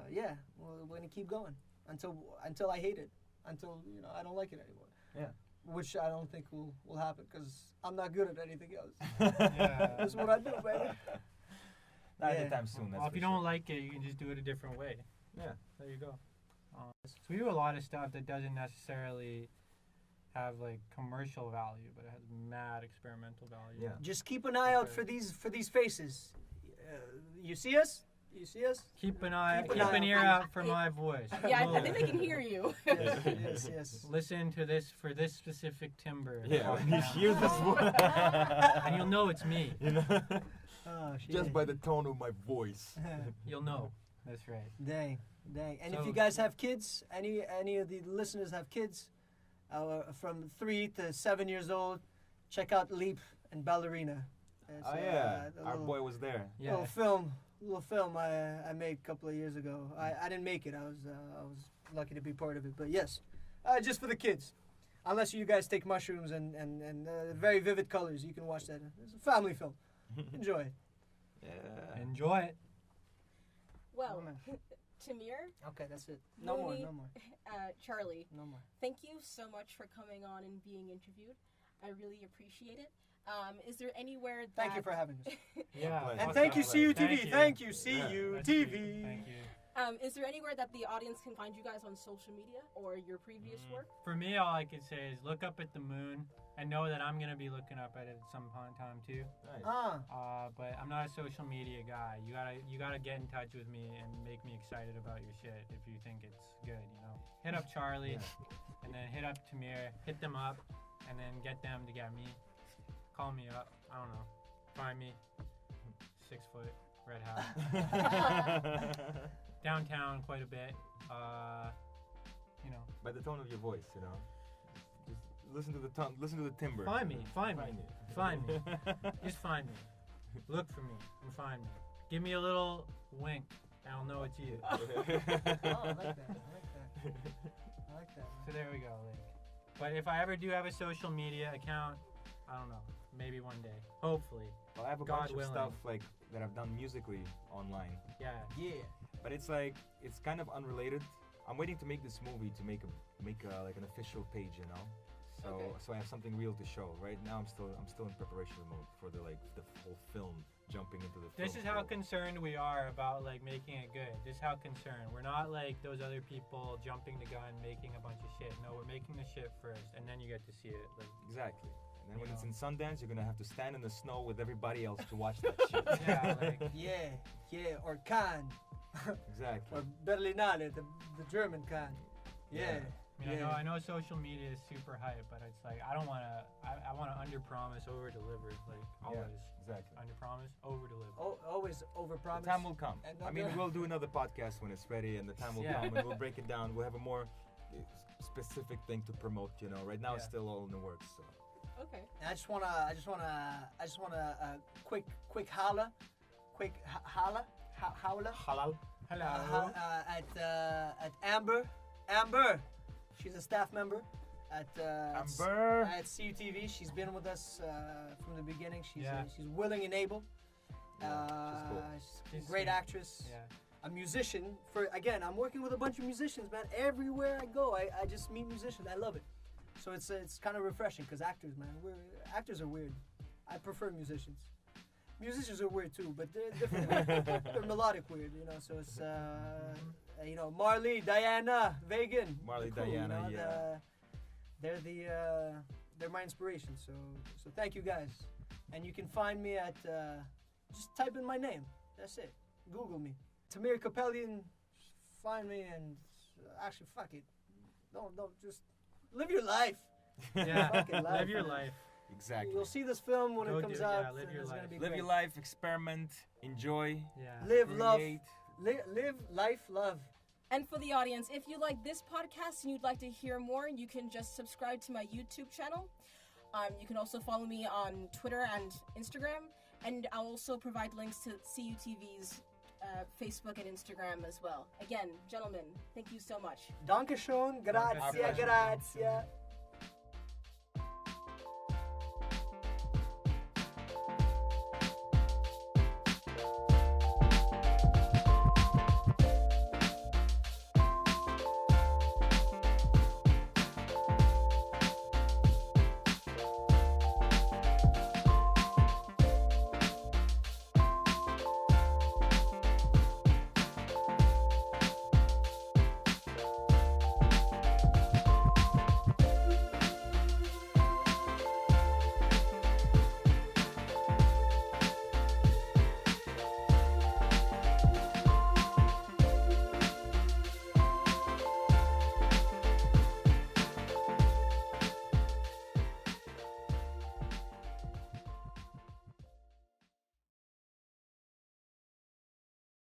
[SPEAKER 4] yeah, we're gonna keep going until I hate it, until I don't like it anymore.
[SPEAKER 2] Yeah.
[SPEAKER 4] Which I don't think will happen because I'm not good at anything else.
[SPEAKER 3] Yeah.
[SPEAKER 4] That's what I do, baby.
[SPEAKER 2] Not
[SPEAKER 4] Yeah.
[SPEAKER 2] anytime soon. That's
[SPEAKER 3] Well, if
[SPEAKER 2] for
[SPEAKER 3] you
[SPEAKER 2] sure.
[SPEAKER 3] don't like it, you can just do it a different way.
[SPEAKER 2] Yeah.
[SPEAKER 3] There you go. So we do a lot of stuff that doesn't necessarily have like commercial value, but it has mad experimental value.
[SPEAKER 2] Yeah.
[SPEAKER 4] Just keep an eye out for these faces. You see us? You see us?
[SPEAKER 3] Keep an ear out for my voice.
[SPEAKER 1] Yeah, I
[SPEAKER 3] Move.
[SPEAKER 1] think they can hear you.
[SPEAKER 4] Yes.
[SPEAKER 3] Listen to this for this specific timbre.
[SPEAKER 2] Yeah, when you hear this one,
[SPEAKER 3] And you'll know it's me.
[SPEAKER 4] Oh, shit.
[SPEAKER 2] just by the tone of my voice.
[SPEAKER 3] You'll know. That's right.
[SPEAKER 4] Dang. And if
[SPEAKER 3] So-
[SPEAKER 4] you guys have kids, any of the listeners have kids, from 3 to 7 years old, check out Leap and Ballerina. It's,
[SPEAKER 2] Oh yeah,
[SPEAKER 4] the
[SPEAKER 2] our
[SPEAKER 4] little-
[SPEAKER 2] boy was there.
[SPEAKER 3] Yeah.
[SPEAKER 4] little film I made a couple of years ago. I didn't make it. I was lucky to be part of it. But yes, just for the kids. Unless you guys take mushrooms and very vivid colors, you can watch that. It's a family film. Enjoy it.
[SPEAKER 2] Yeah.
[SPEAKER 3] Enjoy it.
[SPEAKER 1] Well,
[SPEAKER 4] Oh, man.
[SPEAKER 1] Tamir,
[SPEAKER 4] Okay, that's it. No more.
[SPEAKER 1] Charlie,
[SPEAKER 4] No more.
[SPEAKER 1] thank you so much for coming on and being interviewed. I really appreciate it. Is there anywhere that...
[SPEAKER 4] Thank you for having us.
[SPEAKER 3] Yeah.
[SPEAKER 2] pleasure.
[SPEAKER 4] And
[SPEAKER 2] Awesome.
[SPEAKER 4] thank you, CUTV. Thank you,
[SPEAKER 2] Yeah.
[SPEAKER 4] CUTV.
[SPEAKER 3] Thank you.
[SPEAKER 1] Is there anywhere that the audience can find you guys on social media or your previous work?
[SPEAKER 3] For me, all I can say is look up at the moon and know that I'm gonna be looking up at it at some point in time too.
[SPEAKER 2] Nice.
[SPEAKER 3] But I'm not a social media guy. You gotta get in touch with me and make me excited about your shit if you think it's good. Hit up Charlie, and then hit up Tamir. Hit them up, and then get them to get me. Call me up. I don't know. Find me. 6 foot, red hat. Downtown quite a bit.
[SPEAKER 2] By the tone of your voice, just listen to the tone, listen to the timbre.
[SPEAKER 3] Find me. Find me.
[SPEAKER 2] Find
[SPEAKER 3] Find me. Just find me. Look for me and find me. Give me a little wink, and I'll know it's you.
[SPEAKER 4] Oh, I like that. I like that.
[SPEAKER 3] So there we go. But if I ever do have a social media account, I don't know. Maybe one day. Hopefully.
[SPEAKER 2] Well, I have a
[SPEAKER 3] God
[SPEAKER 2] bunch
[SPEAKER 3] willing.
[SPEAKER 2] of stuff that I've done musically online,
[SPEAKER 3] Yeah.
[SPEAKER 4] Yeah.
[SPEAKER 2] but it's kind of unrelated. I'm waiting to make this movie to make an official page, So
[SPEAKER 1] Okay.
[SPEAKER 2] so I have something real to show. Right now I'm still in preparation mode for the whole film, jumping into the.
[SPEAKER 3] This
[SPEAKER 2] film
[SPEAKER 3] is how
[SPEAKER 2] world.
[SPEAKER 3] concerned we are about making it good. This is how concerned. We're not like those other people jumping the gun, making a bunch of shit. No, we're making the shit first, and then you get to see it.
[SPEAKER 2] Exactly. And then when
[SPEAKER 3] You
[SPEAKER 2] it's
[SPEAKER 3] know.
[SPEAKER 2] in Sundance, you're gonna have to stand in the snow with everybody else to watch that shit.
[SPEAKER 3] Yeah,
[SPEAKER 4] Yeah. Or Cannes.
[SPEAKER 2] Exactly.
[SPEAKER 4] Or Berlinale, the German Cannes. Yeah.
[SPEAKER 3] I know social media is super hype, but it's I don't want to. I want to under promise, over deliver. Always.
[SPEAKER 2] Exactly.
[SPEAKER 3] Under promise, over deliver.
[SPEAKER 4] Always
[SPEAKER 2] The
[SPEAKER 4] overpromise.
[SPEAKER 2] time will come.
[SPEAKER 4] And
[SPEAKER 2] I mean, we'll do another podcast when it's ready, and the time will
[SPEAKER 3] Yeah.
[SPEAKER 2] come, and we'll break it down. We'll have a more specific thing to promote. Right now it's
[SPEAKER 3] Yeah.
[SPEAKER 2] still all in the works. So.
[SPEAKER 1] Okay.
[SPEAKER 4] And I just wanna quick holla, holla
[SPEAKER 2] Halal.
[SPEAKER 3] Hello.
[SPEAKER 4] at Amber. She's a staff member at
[SPEAKER 2] Amber.
[SPEAKER 4] at CUTV. She's been with us from the beginning. She's
[SPEAKER 3] Yeah.
[SPEAKER 4] she's willing and able.
[SPEAKER 2] Yeah, she's cool.
[SPEAKER 4] She's a great actress.
[SPEAKER 3] Yeah.
[SPEAKER 4] a musician. I'm working with a bunch of musicians, man. Everywhere I go, I just meet musicians. I love it. So it's kind of refreshing because actors are weird. I prefer musicians. Musicians are weird too, but they're different. They're melodic weird, you know. So it's Marley, Diana, Vegan.
[SPEAKER 2] Marley,
[SPEAKER 4] They're cool,
[SPEAKER 2] Diana,
[SPEAKER 4] you know? They're my inspiration. So thank you guys. And you can find me at just type in my name. That's it. Google me. Tamir Kapelian. Find me and actually fuck it. Don't just live your life.
[SPEAKER 3] Yeah,
[SPEAKER 4] Fucking
[SPEAKER 3] live your life.
[SPEAKER 2] Exactly.
[SPEAKER 4] You'll see this film when
[SPEAKER 3] Go
[SPEAKER 4] it comes
[SPEAKER 3] do it,
[SPEAKER 4] out.
[SPEAKER 3] yeah, live
[SPEAKER 4] and
[SPEAKER 3] your
[SPEAKER 4] it's gonna
[SPEAKER 3] life.
[SPEAKER 4] be
[SPEAKER 2] Live
[SPEAKER 4] great.
[SPEAKER 2] your life, experiment, enjoy,
[SPEAKER 3] Yeah.
[SPEAKER 4] Live, love,
[SPEAKER 2] create.
[SPEAKER 4] live life, love.
[SPEAKER 1] And for the audience, if you like this podcast and you'd like to hear more, you can just subscribe to my YouTube channel. You can also follow me on Twitter and Instagram, and I'll also provide links to CUTV's Facebook and Instagram as well. Again, gentlemen, thank you so much.
[SPEAKER 4] Danke schön, grazie,
[SPEAKER 3] Danke schön.
[SPEAKER 4] grazie.